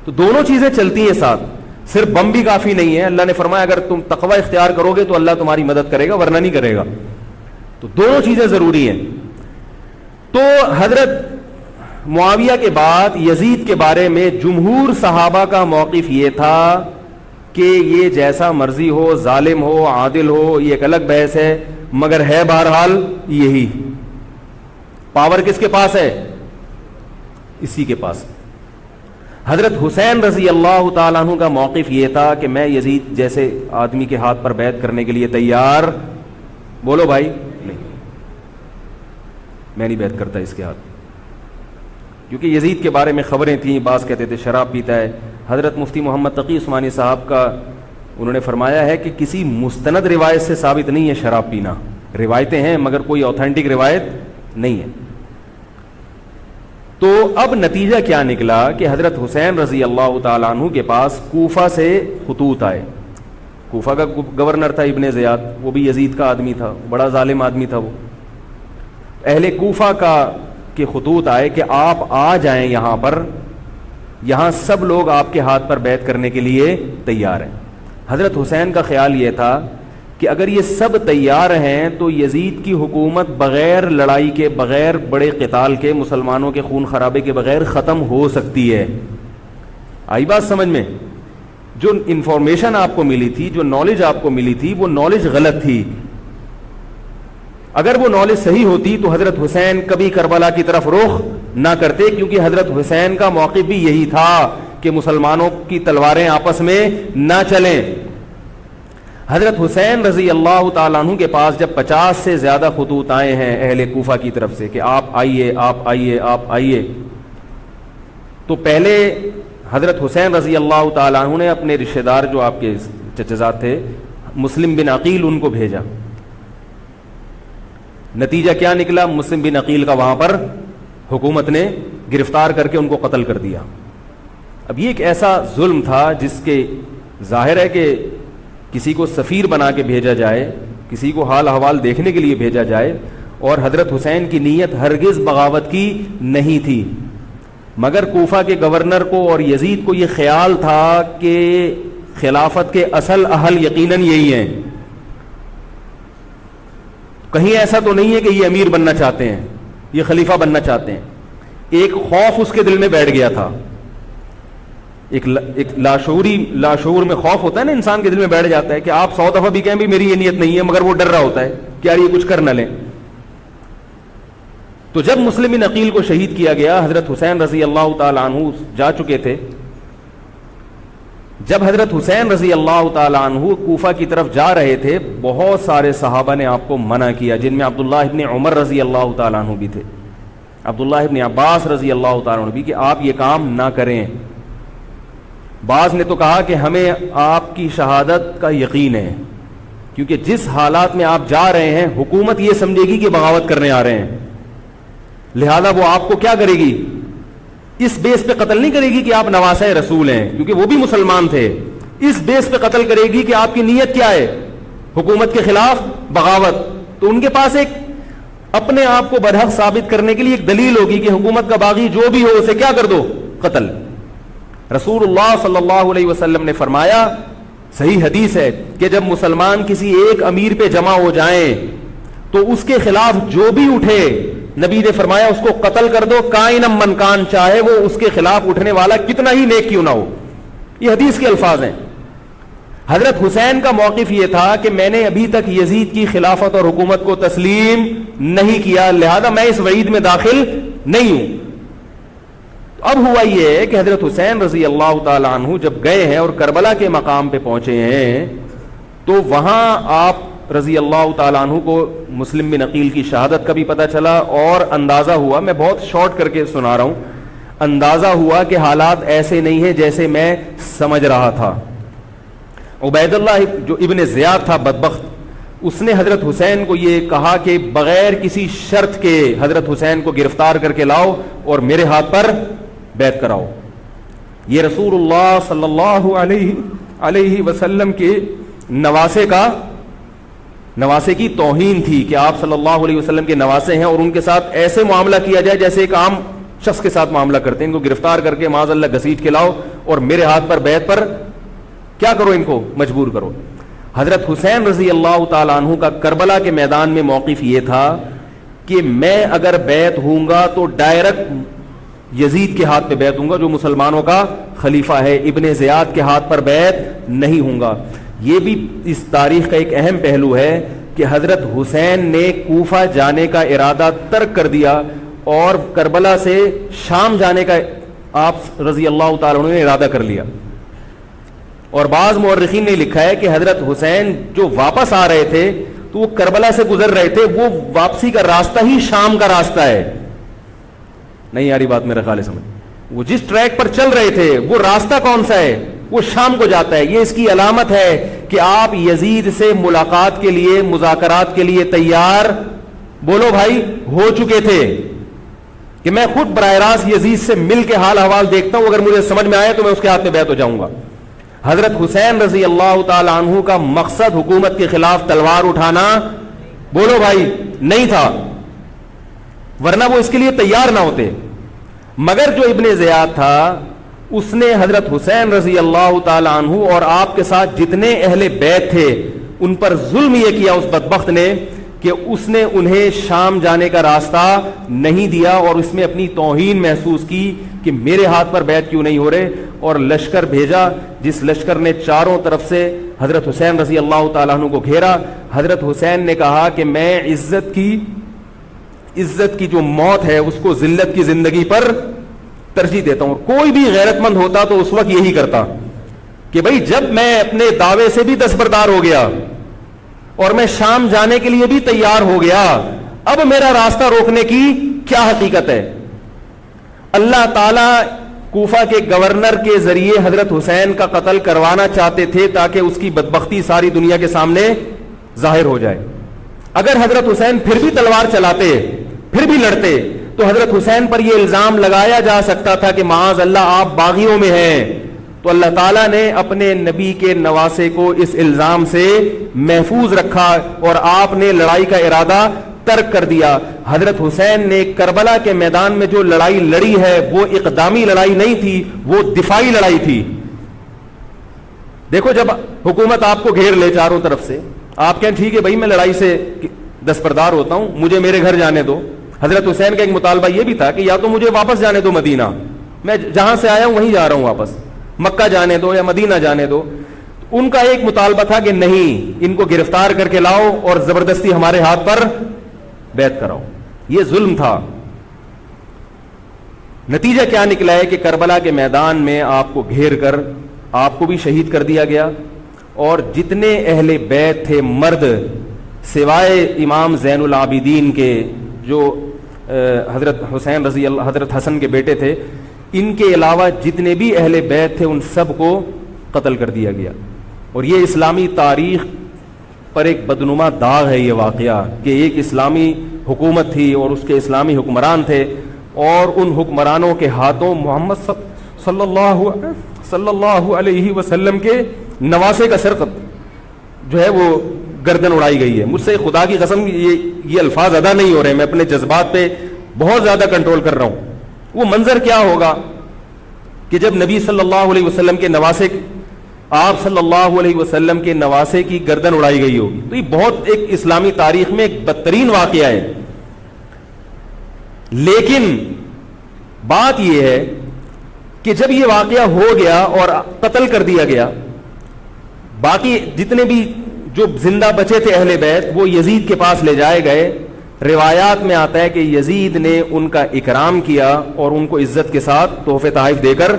تو دونوں چیزیں چلتی ہیں ساتھ, صرف بم بھی کافی نہیں ہے. اللہ نے فرمایا اگر تم تقوی اختیار کرو گے تو اللہ تمہاری مدد کرے گا, ورنہ نہیں کرے گا. تو دونوں چیزیں ضروری ہیں. تو حضرت معاویہ کے بعد یزید کے بارے میں جمہور صحابہ کا موقف یہ تھا کہ یہ جیسا مرضی ہو, ظالم ہو, عادل ہو, یہ ایک الگ بحث ہے, مگر ہے بہرحال یہی. پاور کس کے پاس ہے؟ اسی کے پاس. حضرت حسین رضی اللہ تعالیٰ عنہ کا موقف یہ تھا کہ میں یزید جیسے آدمی کے ہاتھ پر بیعت کرنے کے لیے تیار. بولو بھائی, نہیں, میں نہیں بیعت کرتا اس کے ہاتھ. کیونکہ یزید کے بارے میں خبریں تھیں, بعض کہتے تھے شراب پیتا ہے. حضرت مفتی محمد تقی عثمانی صاحب کا انہوں نے فرمایا ہے کہ کسی مستند روایت سے ثابت نہیں ہے شراب پینا. روایتیں ہیں مگر کوئی اوتھینٹک روایت نہیں ہے. تو اب نتیجہ کیا نکلا کہ حضرت حسین رضی اللہ تعالیٰ عنہ کے پاس کوفہ سے خطوط آئے. کوفہ کا گورنر تھا ابن زیاد, وہ بھی یزید کا آدمی تھا, بڑا ظالم آدمی تھا وہ. اہل کوفہ کے خطوط آئے کہ آپ آ جائیں یہاں پر, یہاں سب لوگ آپ کے ہاتھ پر بیعت کرنے کے لیے تیار ہیں. حضرت حسین کا خیال یہ تھا کہ اگر یہ سب تیار ہیں تو یزید کی حکومت بغیر لڑائی کے, بغیر بڑے قتال کے, مسلمانوں کے خون خرابے کے بغیر ختم ہو سکتی ہے. آئی بات سمجھ میں؟ جو انفارمیشن آپ کو ملی تھی, جو نالج آپ کو ملی تھی, وہ نالج غلط تھی. اگر وہ نالج صحیح ہوتی تو حضرت حسین کبھی کربلا کی طرف رخ نہ کرتے, کیونکہ حضرت حسین کا موقف بھی یہی تھا کہ مسلمانوں کی تلواریں آپس میں نہ چلیں. حضرت حسین رضی اللہ تعالیٰ عنہ کے پاس جب 50 سے زیادہ خطوط آئے ہیں اہل کوفہ کی طرف سے کہ آپ آئیے, آپ آئیے, آپ آئیے, تو پہلے حضرت حسین رضی اللہ تعالیٰ عنہ نے اپنے رشتہ دار جو آپ کے چچزاد تھے مسلم بن عقیل, ان کو بھیجا. نتیجہ کیا نکلا؟ مسلم بن عقیل کا وہاں پر حکومت نے گرفتار کر کے ان کو قتل کر دیا. اب یہ ایک ایسا ظلم تھا جس کے ظاہر ہے کہ کسی کو سفیر بنا کے بھیجا جائے, کسی کو حال احوال دیکھنے کے لیے بھیجا جائے, اور حضرت حسین کی نیت ہرگز بغاوت کی نہیں تھی. مگر کوفہ کے گورنر کو اور یزید کو یہ خیال تھا کہ خلافت کے اصل اہل یقیناً یہی ہیں. کہیں ایسا تو نہیں ہے کہ یہ امیر بننا چاہتے ہیں, یہ خلیفہ بننا چاہتے ہیں. ایک خوف اس کے دل میں بیٹھ گیا تھا, ایک لاشعور میں خوف ہوتا ہے نا, انسان کے دل میں بیٹھ جاتا ہے کہ آپ 100 دفعہ بھی کہیں بھی میری یہ نیت نہیں ہے, مگر وہ ڈر رہا ہوتا ہے کہ یار یہ کچھ کر نہ لیں. تو جب مسلم بن عقیل کو شہید کیا گیا, حضرت حسین رضی اللہ تعالیٰ عنہ جا چکے تھے. جب حضرت حسین رضی اللہ تعالیٰ عنہ کوفہ کی طرف جا رہے تھے, بہت سارے صحابہ نے آپ کو منع کیا, جن میں عبداللہ ابن عمر رضی اللہ تعالیٰ عنہ بھی تھے, عبداللہ ابن عباس رضی اللہ تعالیٰ عنہ بھی, کہ آپ یہ کام نہ کریں. بعض نے تو کہا کہ ہمیں آپ کی شہادت کا یقین ہے, کیونکہ جس حالات میں آپ جا رہے ہیں حکومت یہ سمجھے گی کہ بغاوت کرنے آ رہے ہیں, لہذا وہ آپ کو کیا کرے گی, اس بیس پہ قتل نہیں کرے گی کہ آپ نواسہ رسول ہیں, کیونکہ وہ بھی مسلمان تھے. اس بیس پہ قتل کرے گی کہ آپ کی نیت کیا ہے, حکومت کے خلاف بغاوت. تو ان کے پاس ایک اپنے آپ کو برحق ثابت کرنے کے لیے ایک دلیل ہوگی کہ حکومت کا باغی جو بھی ہو اسے کیا کر دو, قتل. رسول اللہ صلی اللہ علیہ وسلم نے فرمایا, صحیح حدیث ہے, کہ جب مسلمان کسی ایک امیر پہ جمع ہو جائیں تو اس کے خلاف جو بھی اٹھے, نبی نے فرمایا اس کو قتل کر دو, کائنم من کان, چاہے وہ اس کے خلاف اٹھنے والا کتنا ہی نیک کیوں نہ ہو. یہ حدیث کے الفاظ ہیں. حضرت حسین کا موقف یہ تھا کہ میں نے ابھی تک یزید کی خلافت اور حکومت کو تسلیم نہیں کیا, لہذا میں اس وعید میں داخل نہیں ہوں. اب ہوا یہ کہ حضرت حسین رضی اللہ تعالی عنہ جب گئے ہیں اور کربلا کے مقام پہ پہنچے ہیں, تو وہاں آپ رضی اللہ تعالیٰ عنہ کو مسلم بن عقیل کی شہادت کا بھی پتہ چلا, اور اندازہ ہوا, میں بہت شارٹ کر کے سنا رہا ہوں, اندازہ ہوا کہ حالات ایسے نہیں ہیں جیسے میں سمجھ رہا تھا. عبید اللہ جو ابن زیاد تھا بدبخت, اس نے حضرت حسین کو یہ کہا کہ بغیر کسی شرط کے حضرت حسین کو گرفتار کر کے لاؤ اور میرے ہاتھ پر بیعت کراؤ. یہ رسول اللہ صلی اللہ علیہ وسلم کے نواسے کا نواسے کی توہین تھی کہ آپ صلی اللہ علیہ وسلم کے نواسے ہیں اور ان کے ساتھ ایسے معاملہ کیا جائے جیسے ایک عام شخص کے ساتھ معاملہ کرتے ہیں. ان کو گرفتار کر کے معاذ اللہ گھسیٹ کے لاؤ اور میرے ہاتھ پر بیعت پر کیا کرو, ان کو مجبور کرو. حضرت حسین رضی اللہ تعالیٰ عنہ کا کربلا کے میدان میں موقف یہ تھا کہ میں اگر بیعت ہوں گا تو ڈائریکٹ یزید کے ہاتھ پہ بیعت ہوں گا جو مسلمانوں کا خلیفہ ہے, ابن زیاد کے ہاتھ پر بیعت نہیں ہوں گا. یہ بھی اس تاریخ کا ایک اہم پہلو ہے کہ حضرت حسین نے کوفہ جانے کا ارادہ ترک کر دیا اور کربلا سے شام جانے کا آپ رضی اللہ تعالیٰ عنہ نے ارادہ کر لیا. اور بعض مورخین نے لکھا ہے کہ حضرت حسین جو واپس آ رہے تھے تو وہ کربلا سے گزر رہے تھے, وہ واپسی کا راستہ ہی شام کا راستہ ہے. نہیں آ رہی بات میرا خیال ہے سمجھ. وہ جس ٹریک پر چل رہے تھے وہ راستہ کون سا ہے, وہ شام کو جاتا ہے. یہ اس کی علامت ہے کہ آپ یزید سے ملاقات کے لیے, مذاکرات کے لیے تیار بولو بھائی ہو چکے تھے کہ میں خود براہ راست یزید سے مل کے حال احوال دیکھتا ہوں, اگر مجھے سمجھ میں آئے تو میں اس کے ہاتھ میں بیعت ہو جاؤں گا. حضرت حسین رضی اللہ تعالی عنہ کا مقصد حکومت کے خلاف تلوار اٹھانا بولو بھائی نہیں تھا, ورنہ وہ اس کے لیے تیار نہ ہوتے. مگر جو ابن زیاد تھا اس نے حضرت حسین رضی اللہ تعالی عنہ اور آپ کے ساتھ جتنے اہل بیت تھے ان پر ظلم یہ کیا اس بدبخت نے کہ اس نے انہیں شام جانے کا راستہ نہیں دیا اور اس میں اپنی توہین محسوس کی کہ میرے ہاتھ پر بیعت کیوں نہیں ہو رہے, اور لشکر بھیجا جس لشکر نے چاروں طرف سے حضرت حسین رضی اللہ تعالیٰ عنہ کو گھیرا. حضرت حسین نے کہا کہ میں عزت کی جو موت ہے اس کو ذلت کی زندگی پر ترجیح دیتا ہوں. کوئی بھی غیرت مند ہوتا تو اس وقت یہی کرتا کہ بھئی جب میں اپنے دعوے سے بھی دستبردار ہو گیا اور میں شام جانے کے لیے بھی تیار ہو گیا, اب میرا راستہ روکنے کی کیا حقیقت ہے. اللہ تعالی کوفہ کے گورنر کے ذریعے حضرت حسین کا قتل کروانا چاہتے تھے تاکہ اس کی بدبختی ساری دنیا کے سامنے ظاہر ہو جائے. اگر حضرت حسین پھر بھی تلوار چلاتے, پھر بھی لڑتے, تو حضرت حسین پر یہ الزام لگایا جا سکتا تھا کہ معاذ اللہ آپ باغیوں میں ہیں. تو اللہ تعالیٰ نے اپنے نبی کے نواسے کو اس الزام سے محفوظ رکھا اور آپ نے لڑائی کا ارادہ ترک کر دیا. حضرت حسین نے کربلا کے میدان میں جو لڑائی لڑی ہے وہ اقدامی لڑائی نہیں تھی, وہ دفاعی لڑائی تھی. دیکھو جب حکومت آپ کو گھیر لے چاروں طرف سے, آپ کہیں ٹھیک ہے بھائی میں لڑائی سے دستبردار ہوتا ہوں, مجھے میرے گھر جانے دو. حضرت حسین کا ایک مطالبہ یہ بھی تھا کہ یا تو مجھے واپس جانے دو مدینہ, میں جہاں سے آیا ہوں وہیں جا رہا ہوں واپس, مکہ جانے دو یا مدینہ جانے دو. ان کا ایک مطالبہ تھا کہ نہیں, ان کو گرفتار کر کے لاؤ اور زبردستی ہمارے ہاتھ پر بیعت کراؤ. یہ ظلم تھا. نتیجہ کیا نکلا ہے کہ کربلا کے میدان میں آپ کو گھیر کر آپ کو بھی شہید کر دیا گیا, اور جتنے اہل بیت تھے مرد سوائے امام زین العابدین کے جو حضرت حسین رضی اللہ حضرت حسن کے بیٹے تھے, ان کے علاوہ جتنے بھی اہل بیت تھے ان سب کو قتل کر دیا گیا. اور یہ اسلامی تاریخ پر ایک بدنما داغ ہے یہ واقعہ کہ ایک اسلامی حکومت تھی اور اس کے اسلامی حکمران تھے, اور ان حکمرانوں کے ہاتھوں محمد صلی اللہ علیہ وسلم کے نواسے کا سر جو ہے وہ گردن اڑائی گئی ہے. مجھ سے خدا کی قسم یہ الفاظ ادا نہیں ہو رہے, میں اپنے جذبات پہ بہت زیادہ کنٹرول کر رہا ہوں. وہ منظر کیا ہوگا کہ جب نبی صلی اللہ علیہ وسلم کے نواسے, آپ صلی اللہ علیہ وسلم کے نواسے کی گردن اڑائی گئی ہوگی. تو یہ بہت ایک اسلامی تاریخ میں ایک بدترین واقعہ ہے. لیکن بات یہ ہے کہ جب یہ واقعہ ہو گیا اور قتل کر دیا گیا, باقی جتنے بھی جو زندہ بچے تھے اہل بیت وہ یزید کے پاس لے جائے گئے. روایات میں آتا ہے کہ یزید نے ان کا اکرام کیا اور ان کو عزت کے ساتھ تحفے تحائف دے کر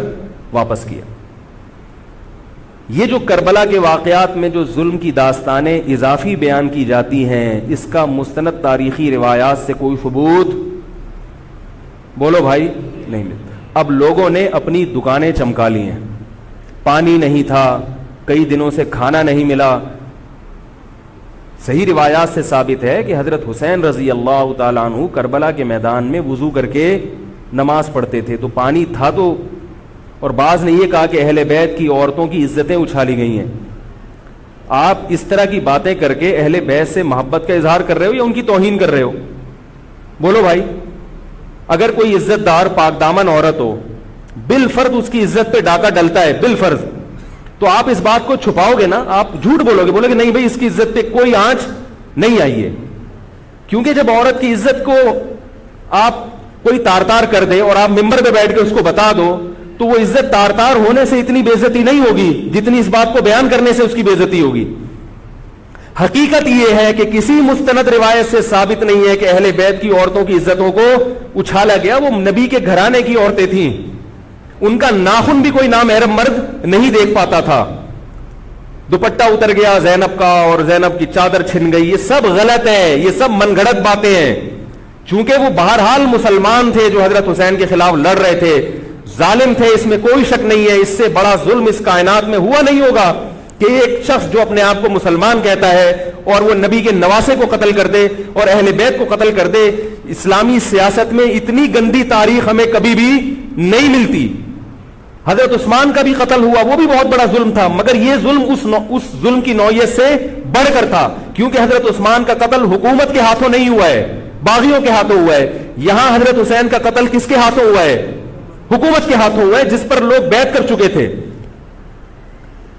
واپس کیا. یہ جو کربلا کے واقعات میں جو ظلم کی داستانیں اضافی بیان کی جاتی ہیں, اس کا مستند تاریخی روایات سے کوئی ثبوت بولو بھائی نہیں ملتا. اب لوگوں نے اپنی دکانیں چمکا لی ہیں, پانی نہیں تھا, کئی دنوں سے کھانا نہیں ملا. صحیح روایات سے ثابت ہے کہ حضرت حسین رضی اللہ تعالیٰ عنہ کربلا کے میدان میں وضو کر کے نماز پڑھتے تھے تو پانی تھا تو, اور بعض نے یہ کہا کہ اہل بیت کی عورتوں کی عزتیں اچھالی گئی ہیں. آپ اس طرح کی باتیں کر کے اہل بیت سے محبت کا اظہار کر رہے ہو یا ان کی توہین کر رہے ہو؟ بولو بھائی. اگر کوئی عزت دار پاک دامن عورت ہو, بالفرض اس کی عزت پہ ڈاکہ ڈلتا ہے بالفرض, تو آپ اس بات کو چھپاؤ گے نا, آپ جھوٹ بولو گے, بولو گے نہیں بھائی اس کی عزت پہ کوئی آنچ نہیں آئی ہے. کیونکہ جب عورت کی عزت کو آپ کوئی تار تار کر دے اور آپ ممبر پہ بیٹھ کے اس کو بتا دو, تو وہ عزت تار تار ہونے سے اتنی بے عزتی نہیں ہوگی جتنی اس بات کو بیان کرنے سے اس کی بے عزتی ہوگی. حقیقت یہ ہے کہ کسی مستند روایت سے ثابت نہیں ہے کہ اہل بیت کی عورتوں کی عزتوں کو اچھالا گیا. وہ نبی کے گھرانے کی عورتیں تھیں, ان کا ناخن بھی کوئی نامحرم مرد نہیں دیکھ پاتا تھا. دوپٹہ اتر گیا زینب کا اور زینب کی چادر چھن گئی, یہ سب غلط ہے, یہ سب من گھڑت باتیں ہیں. چونکہ وہ بہرحال مسلمان تھے جو حضرت حسین کے خلاف لڑ رہے تھے, ظالم تھے, اس میں کوئی شک نہیں ہے. اس سے بڑا ظلم اس کائنات میں ہوا نہیں ہوگا کہ ایک شخص جو اپنے آپ کو مسلمان کہتا ہے اور وہ نبی کے نواسے کو قتل کر دے اور اہل بیت کو قتل کر دے. اسلامی سیاست میں اتنی گندی تاریخ ہمیں کبھی بھی نہیں ملتی. حضرت عثمان کا بھی قتل ہوا, وہ بھی بہت بڑا ظلم تھا, مگر یہ ظلم اس ظلم کی نوعیت سے بڑھ کر تھا, کیونکہ حضرت عثمان کا قتل حکومت کے ہاتھوں نہیں ہوا ہے, باغیوں کے ہاتھوں ہوا ہے. یہاں حضرت حسین کا قتل کس کے ہاتھوں ہوا ہے؟ حکومت کے ہاتھوں ہوا ہے, جس پر لوگ بیعت کر چکے تھے.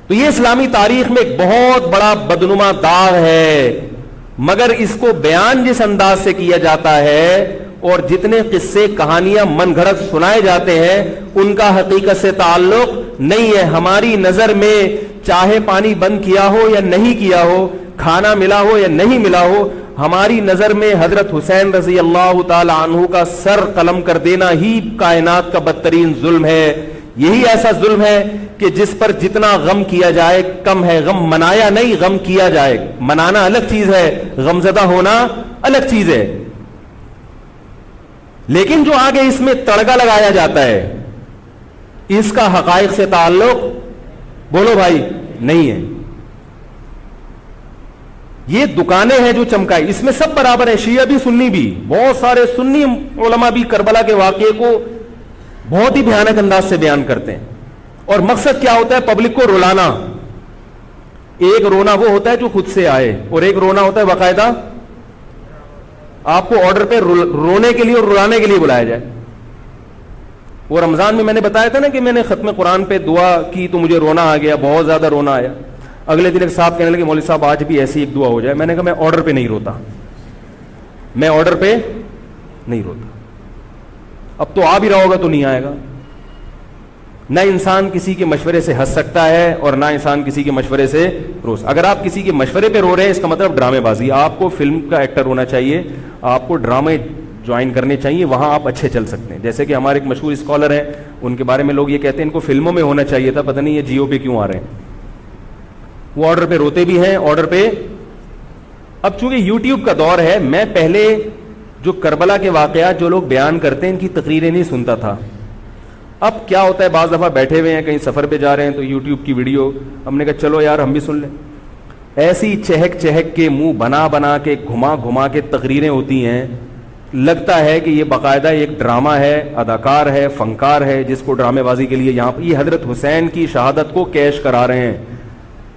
تو یہ اسلامی تاریخ میں ایک بہت بڑا بدنما داغ ہے, مگر اس کو بیان جس انداز سے کیا جاتا ہے اور جتنے قصے کہانیاں من گھڑت سنائے جاتے ہیں ان کا حقیقت سے تعلق نہیں ہے. ہماری نظر میں چاہے پانی بند کیا ہو یا نہیں کیا ہو, کھانا ملا ہو یا نہیں ملا ہو, ہماری نظر میں حضرت حسین رضی اللہ تعالی عنہ کا سر قلم کر دینا ہی کائنات کا بدترین ظلم ہے. یہی ایسا ظلم ہے کہ جس پر جتنا غم کیا جائے کم ہے. غم منایا نہیں, غم کیا جائے. منانا الگ چیز ہے, غمزدہ ہونا الگ چیز ہے. لیکن جو آگے اس میں تڑکا لگایا جاتا ہے اس کا حقائق سے تعلق, بولو بھائی, نہیں ہے. یہ دکانیں ہیں جو چمکائی, اس میں سب برابر ہیں, شیعہ بھی سنی بھی. بہت سارے سنی علماء بھی کربلا کے واقعے کو بہت ہی بھیانک انداز سے بیان کرتے ہیں, اور مقصد کیا ہوتا ہے؟ پبلک کو رلانا. ایک رونا وہ ہوتا ہے جو خود سے آئے, اور ایک رونا ہوتا ہے باقاعدہ آپ کو آرڈر پہ رونے کے لیے اور رلانے کے لیے بلایا جائے. وہ رمضان میں نے بتایا تھا نا کہ میں نے ختم قرآن پہ دعا کی تو مجھے رونا آ گیا, بہت زیادہ رونا آیا. اگلے دن ایک صاحب کہنے لگے مولوی صاحب آج بھی ایسی ایک دعا ہو جائے. میں نے کہا میں آرڈر پہ نہیں روتا, میں آرڈر پہ نہیں روتا. اب تو آ بھی رہا ہوگا تو نہیں آئے گا. نہ انسان کسی کے مشورے سے ہنس سکتا ہے اور نہ انسان کسی کے مشورے سے رو. اگر آپ کسی کے مشورے پہ رو رہے ہیں اس کا مطلب ڈرامے بازی. آپ کو فلم کا ایکٹر ہونا چاہیے, آپ کو ڈرامے جوائن کرنے چاہیے, وہاں آپ اچھے چل سکتے ہیں. جیسے کہ ہمارے ایک مشہور اسکالر ہیں, ان کے بارے میں لوگ یہ کہتے ہیں ان کو فلموں میں ہونا چاہیے تھا, پتہ نہیں یہ جیو پہ کیوں آ رہے ہیں. وہ آرڈر پہ روتے بھی ہیں, آرڈر پہ. اب چونکہ یوٹیوب کا دور ہے, میں پہلے جو کربلا کے واقعات جو لوگ بیان کرتے ہیں ان کی تقریریں نہیں سنتا تھا. اب کیا ہوتا ہے, بعض دفعہ بیٹھے ہوئے ہیں کہیں سفر پہ جا رہے ہیں تو یوٹیوب کی ویڈیو, ہم نے کہا چلو یار ہم بھی سن لیں. ایسی چہک چہک کے منہ بنا بنا کے گھما گھما کے تقریریں ہوتی ہیں, لگتا ہے کہ یہ باقاعدہ ایک ڈرامہ ہے, اداکار ہے, فنکار ہے جس کو ڈرامے بازی کے لیے یہاں پہ. یہ حضرت حسین کی شہادت کو کیش کرا رہے ہیں.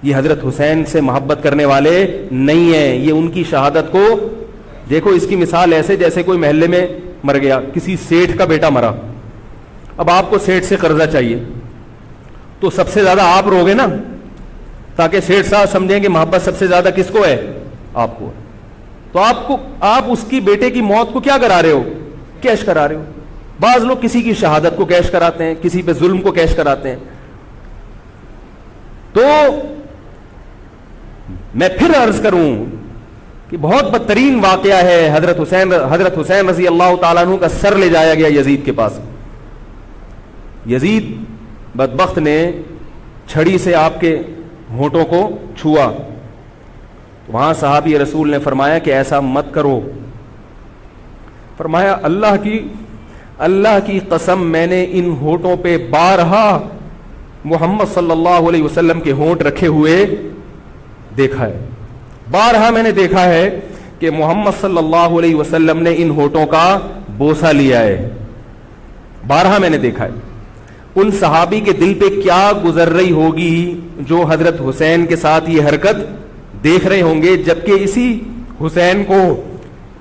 یہ حضرت حسین سے محبت کرنے والے نہیں ہیں, یہ ان کی شہادت کو دیکھو. اس کی مثال ایسے جیسے کوئی محلے میں مر گیا, کسی سیٹھ کا بیٹا مرا, اب آپ کو سیٹھ سے قرضہ چاہیے تو سب سے زیادہ آپ روگے نا, تاکہ سیٹھ صاحب سمجھیں کہ محبت سب سے زیادہ کس کو ہے؟ آپ کو. تو آپ اس کی بیٹے کی موت کو کیا کرا رہے ہو؟ کیش کرا رہے ہو. بعض لوگ کسی کی شہادت کو کیش کراتے ہیں, کسی پہ ظلم کو کیش کراتے ہیں. تو میں پھر عرض کروں کہ بہت بدترین واقعہ ہے. حضرت حسین رضی اللہ تعالیٰ عنہ کا سر لے جایا گیا یزید کے پاس. یزید بدبخت نے چھڑی سے آپ کے ہونٹوں کو چھوا. وہاں صحابی رسول نے فرمایا کہ ایسا مت کرو. فرمایا اللہ کی قسم میں نے ان ہونٹوں پہ بارہا محمد صلی اللہ علیہ وسلم کے ہونٹ رکھے ہوئے دیکھا ہے. بارہا میں نے دیکھا ہے کہ محمد صلی اللہ علیہ وسلم نے ان ہونٹوں کا بوسہ لیا ہے. بارہا میں نے دیکھا ہے. ان صحابی کے دل پہ کیا گزر رہی ہوگی جو حضرت حسین کے ساتھ یہ حرکت دیکھ رہے ہوں گے, جبکہ اسی حسین کو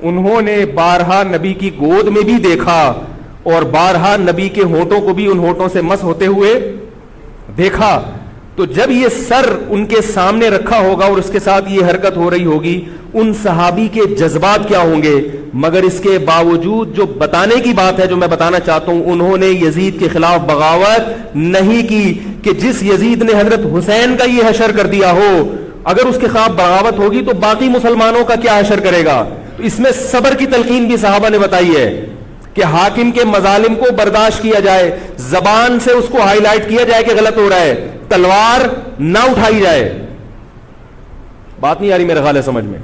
انہوں نے بارہا نبی کی گود میں بھی دیکھا اور بارہا نبی کے ہونٹوں کو بھی ان ہونٹوں سے مس ہوتے ہوئے دیکھا. تو جب یہ سر ان کے سامنے رکھا ہوگا اور اس کے ساتھ یہ حرکت ہو رہی ہوگی, ان صحابی کے جذبات کیا ہوں گے. مگر اس کے باوجود جو بتانے کی بات ہے, جو میں بتانا چاہتا ہوں, انہوں نے یزید کے خلاف بغاوت نہیں کی کہ جس یزید نے حضرت حسین کا یہ حشر کر دیا ہو, اگر اس کے خلاف بغاوت ہوگی تو باقی مسلمانوں کا کیا حشر کرے گا. تو اس میں صبر کی تلقین بھی صحابہ نے بتائی ہے کہ حاکم کے مظالم کو برداشت کیا جائے, زبان سے اس کو ہائی لائٹ کیا جائے کہ غلط ہو رہا ہے, تلوار نہ اٹھائی جائے. بات نہیں آ رہی میرے خیال ہے سمجھ میں,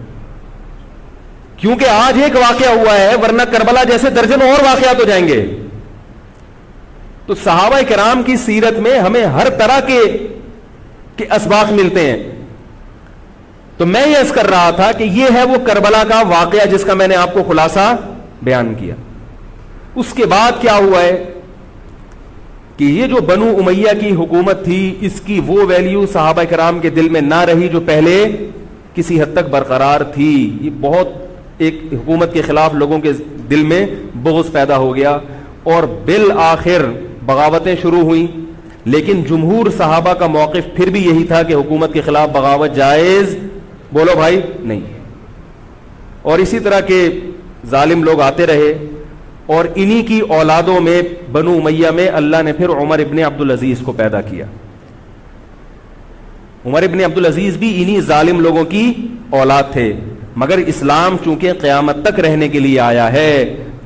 کیونکہ آج ایک واقعہ ہوا ہے ورنہ کربلا جیسے درجنوں اور واقعات ہو جائیں گے. تو صحابہ کرام کی سیرت میں ہمیں ہر طرح کے اسباق ملتے ہیں. تو میں یہ عرض کر رہا تھا کہ یہ ہے وہ کربلا کا واقعہ جس کا میں نے آپ کو خلاصہ بیان کیا. اس کے بعد کیا ہوا ہے کہ یہ جو بنو امیہ کی حکومت تھی, اس کی وہ ویلیو صحابہ کرام کے دل میں نہ رہی جو پہلے کسی حد تک برقرار تھی. یہ بہت ایک حکومت کے خلاف لوگوں کے دل میں بغض پیدا ہو گیا اور بالآخر بغاوتیں شروع ہوئیں. لیکن جمہور صحابہ کا موقف پھر بھی یہی تھا کہ حکومت کے خلاف بغاوت جائز, بولو بھائی, نہیں. اور اسی طرح کے ظالم لوگ آتے رہے اور انہی کی اولادوں میں بنو امیہ میں اللہ نے پھر عمر ابن عبدالعزیز کو پیدا کیا. عمر ابن عبدالعزیز بھی انہی ظالم لوگوں کی اولاد تھے, مگر اسلام چونکہ قیامت تک رہنے کے لیے آیا ہے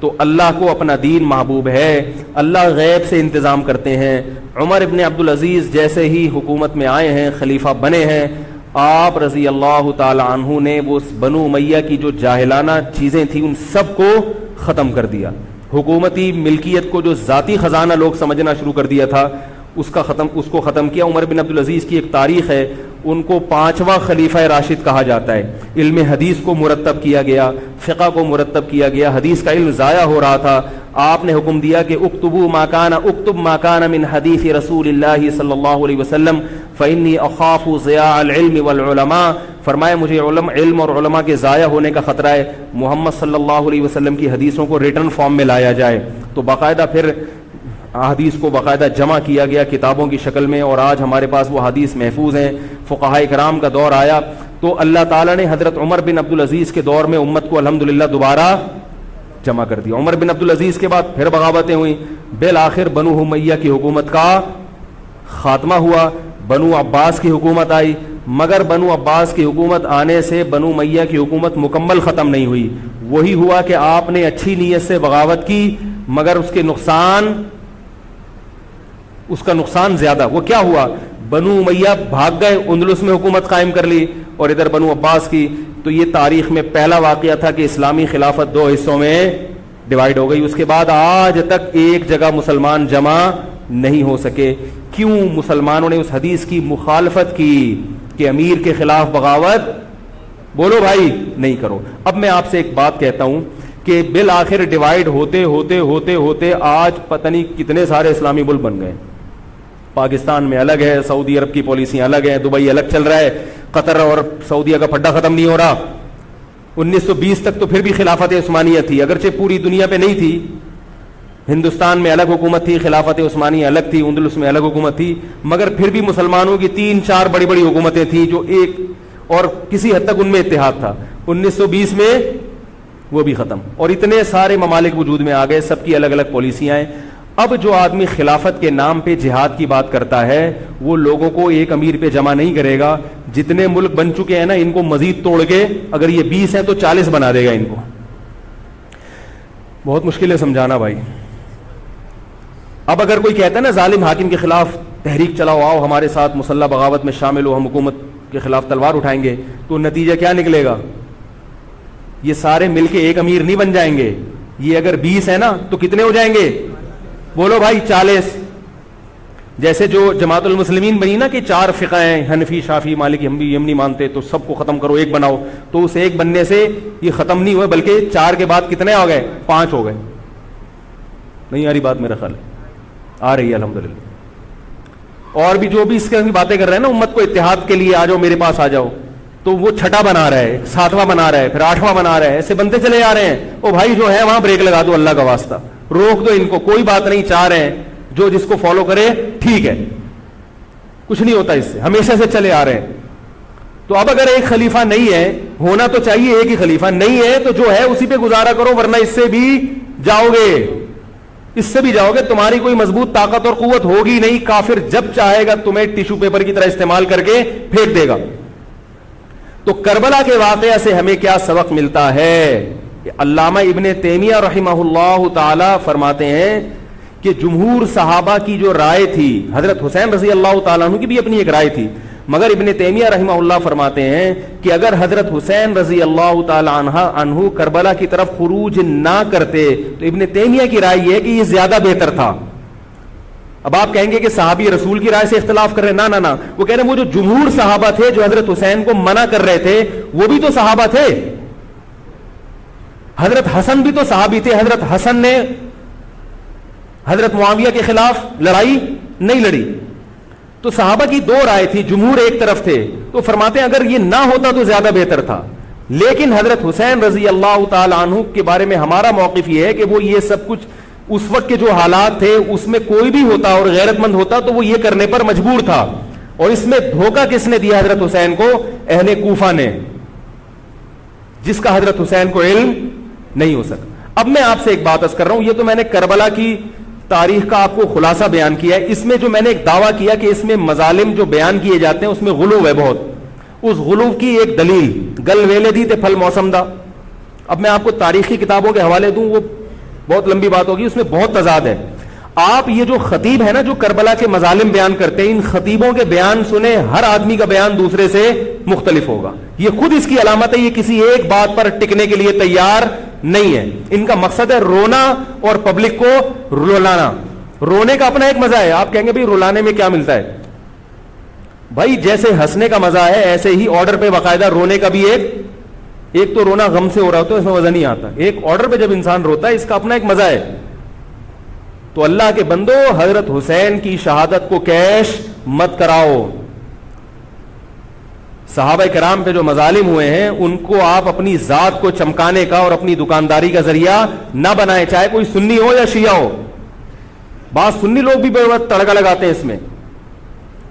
تو اللہ کو اپنا دین محبوب ہے, اللہ غیب سے انتظام کرتے ہیں. عمر ابن عبدالعزیز جیسے ہی حکومت میں آئے ہیں, خلیفہ بنے ہیں, آپ رضی اللہ تعالی عنہ نے وہ بنو امیہ کی جو جاہلانہ چیزیں تھیں ان سب کو ختم کر دیا. حکومتی ملکیت کو جو ذاتی خزانہ لوگ سمجھنا شروع کر دیا تھا اس کو ختم کیا. عمر بن عبدالعزیز کی ایک تاریخ ہے, ان کو 5واں خلیفہ راشد کہا جاتا ہے. علم حدیث کو مرتب کیا گیا, فقہ کو مرتب کیا گیا, حدیث کا علم ضائع ہو رہا تھا. آپ نے حکم دیا کہ اکتب ما کان من حدیث رسول اللہ صلی اللہ علیہ وسلم فإنی اخاف ضیاع العلم والعلماء. فرمایا مجھے علم اور علماء کے ضائع ہونے کا خطرہ ہے, محمد صلی اللہ علیہ وسلم کی حدیثوں کو ریٹن فارم میں لایا جائے. تو باقاعدہ پھر حدیث کو باقاعدہ جمع کیا گیا کتابوں کی شکل میں, اور آج ہمارے پاس وہ حدیث محفوظ ہیں. فقہاء کرام کا دور آیا تو اللہ تعالیٰ نے حضرت عمر بن عبدالعزیز کے دور میں امت کو الحمدللہ دوبارہ جمع کر دیا. عمر بن عبدالعزیز کے بعد پھر بغاوتیں ہوئیں, بالآخر بنو امیہ کی حکومت کا خاتمہ ہوا, بنو عباس کی حکومت آئی. مگر بنو عباس کی حکومت آنے سے بنو امیہ کی حکومت مکمل ختم نہیں ہوئی. وہی ہوا کہ آپ نے اچھی نیت سے بغاوت کی مگر اس کا نقصان زیادہ. وہ کیا ہوا, بنو امیہ بھاگ گئے, اندلس میں حکومت قائم کر لی, اور ادھر بنو عباس کی. تو یہ تاریخ میں پہلا واقعہ تھا کہ اسلامی خلافت 2 حصوں میں ڈیوائیڈ ہو گئی. اس کے بعد آج تک ایک جگہ مسلمان جمع نہیں ہو سکے. کیوں؟ مسلمانوں نے اس حدیث کی مخالفت کی کہ امیر کے خلاف بغاوت, بولو بھائی, نہیں کرو. اب میں آپ سے ایک بات کہتا ہوں کہ بالآخر ڈیوائیڈ ہوتے ہوتے ہوتے ہوتے آج پتہ نہیں کتنے سارے اسلامی ملک بن گئے. پاکستان میں الگ ہے, سعودی عرب کی پالیسیاں الگ ہیں, دبئی الگ چل رہا ہے, قطر اور سعودیہ کا پھڈا ختم نہیں ہو رہا. 1920 تک تو پھر بھی خلافت عثمانیہ تھی, اگرچہ پوری دنیا پہ نہیں تھی. ہندوستان میں الگ حکومت تھی, خلافت عثمانیہ الگ تھی, اندلس میں الگ حکومت تھی, مگر پھر بھی مسلمانوں کی 3-4 بڑی بڑی حکومتیں تھیں جو ایک اور کسی حد تک ان میں اتحاد تھا. 1920 میں وہ بھی ختم, اور اتنے سارے ممالک وجود میں آ گئے, سب کی الگ الگ پالیسیاں ہیں. اب جو آدمی خلافت کے نام پہ جہاد کی بات کرتا ہے وہ لوگوں کو ایک امیر پہ جمع نہیں کرے گا. جتنے ملک بن چکے ہیں نا, ان کو مزید توڑ کے, اگر یہ 20 ہیں تو 40 بنا دے گا ان کو. بہت مشکل ہے سمجھانا بھائی. اب اگر کوئی کہتا ہے نا ظالم حاکم کے خلاف تحریک چلاؤ, آؤ ہمارے ساتھ مسلح بغاوت میں شامل ہو, ہم حکومت کے خلاف تلوار اٹھائیں گے, تو نتیجہ کیا نکلے گا؟ یہ سارے مل کے ایک امیر نہیں بن جائیں گے. یہ اگر 20 ہے نا تو کتنے ہو جائیں گے؟ بولو بھائی, 40. جیسے جو جماعت المسلمین بنی نا کہ 4 فقہ ہیں, حنفی, شافعی, مالکی, ہم بھی یہ نہیں مانتے, تو سب کو ختم کرو, ایک بناؤ. تو اس ایک بننے سے یہ ختم نہیں ہوئے, بلکہ 4 کے بعد کتنے ہو گئے؟ 5 ہو گئے. نہیں آ رہی بات؟ میرا خیال ہے آ رہی ہے الحمدللہ. اور بھی جو بھی اس کی باتیں کر رہے ہیں نا امت کو اتحاد کے لیے آ جاؤ میرے پاس آ جاؤ, تو وہ چھٹا بنا رہا ہے, 7واں بنا رہا ہے, پھر 8واں بنا رہا ہے, ایسے بنتے چلے جا رہے ہیں. او بھائی جو ہے وہاں بریک لگا دو, اللہ کا واسطہ روک دو ان کو, کوئی بات نہیں, چاہ رہے ہیں جو جس کو فالو کرے ٹھیک ہے, کچھ نہیں ہوتا اس سے, ہمیشہ سے چلے آ رہے ہیں. تو اب اگر ایک خلیفہ نہیں ہے, ہونا تو چاہیے ایک ہی خلیفہ, نہیں ہے تو جو ہے اسی پہ گزارا کرو, ورنہ اس سے بھی جاؤ گے, اس سے بھی جاؤ گے. تمہاری کوئی مضبوط طاقت اور قوت ہوگی نہیں, کافر جب چاہے گا تمہیں ٹیشو پیپر کی طرح استعمال کر کے پھینک دے گا. تو کربلا کے واقعہ سے ہمیں کیا سبق ملتا ہے؟ علامہ ابن تیمیہ رحمہ اللہ تعالی فرماتے ہیں کہ جمہور صحابہ کی جو رائے تھی, حضرت حسین رضی اللہ تعالیٰ عنہ کی بھی اپنی ایک رائے تھی, مگر ابن تیمیہ رحمہ اللہ فرماتے ہیں کہ اگر حضرت حسین رضی اللہ تعالی عنہ کربلا کی طرف خروج نہ کرتے تو ابن تیمیہ کی رائے یہ ہے کہ یہ زیادہ بہتر تھا. اب آپ کہیں گے کہ صحابی رسول کی رائے سے اختلاف کر رہے ہیں, نہ وہ کہہ رہے ہیں وہ جو جمہور صحابہ تھے جو حضرت حسین کو منع کر رہے تھے وہ بھی تو صحابہ تھے, حضرت حسن بھی تو صحابی تھے. حضرت حسن نے حضرت معاویہ کے خلاف لڑائی نہیں لڑی. تو صحابہ کی دو رائے تھی, جمہور ایک طرف تھے, تو فرماتے ہیں اگر یہ نہ ہوتا تو زیادہ بہتر تھا. لیکن حضرت حسین رضی اللہ تعالی عنہ کے بارے میں ہمارا موقف یہ ہے کہ وہ یہ سب کچھ اس وقت کے جو حالات تھے اس میں کوئی بھی ہوتا اور غیرت مند ہوتا تو وہ یہ کرنے پر مجبور تھا. اور اس میں دھوکہ کس نے دیا حضرت حسین کو؟ اہل کوفہ نے, جس کا حضرت حسین کو علم نہیں ہو سکا. اب میں آپ سے ایک بات عرض کر رہا ہوں, یہ تو میں نے کربلا کی تاریخ کا آپ کو خلاصہ بیان کیا ہے. اس میں جو میں نے ایک دعویٰ کیا کہ اس میں مظالم جو بیان کیے جاتے ہیں اس میں غلو ہے بہت, اس غلو کی ایک دلیل گل ویلے دی تے پھل موسم دا. اب میں آپ کو تاریخی کتابوں کے حوالے دوں, وہ بہت لمبی بات ہوگی, اس میں بہت تضاد ہے. آپ یہ جو خطیب ہے نا جو کربلا کے مظالم بیان کرتے ہیں, ان خطیبوں کے بیان سنیں, ہر آدمی کا بیان دوسرے سے مختلف ہوگا. یہ خود اس کی علامت ہے, یہ کسی ایک بات پر ٹکنے کے لیے تیار نہیں ہے. ان کا مقصد ہے رونا اور پبلک کو رلانا. رونے کا اپنا ایک مزہ ہے. آپ کہیں گے بھائی رلانے میں کیا ملتا ہے؟ بھائی جیسے ہنسنے کا مزہ ہے ایسے ہی آرڈر پہ باقاعدہ رونے کا بھی ایک تو رونا غم سے ہو رہا ہوتا ہے, اس میں مزہ نہیں آتا. ایک آرڈر پہ جب انسان روتا ہے اس کا اپنا ایک مزہ ہے. تو اللہ کے بندو, حضرت حسین کی شہادت کو کیش مت کراؤ. صحابہ کرام پہ جو مظالم ہوئے ہیں ان کو آپ اپنی ذات کو چمکانے کا اور اپنی دکانداری کا ذریعہ نہ بنائیں, چاہے کوئی سنی ہو یا شیعہ ہو. بعض سنی لوگ بھی بڑا تڑکا لگاتے ہیں اس میں,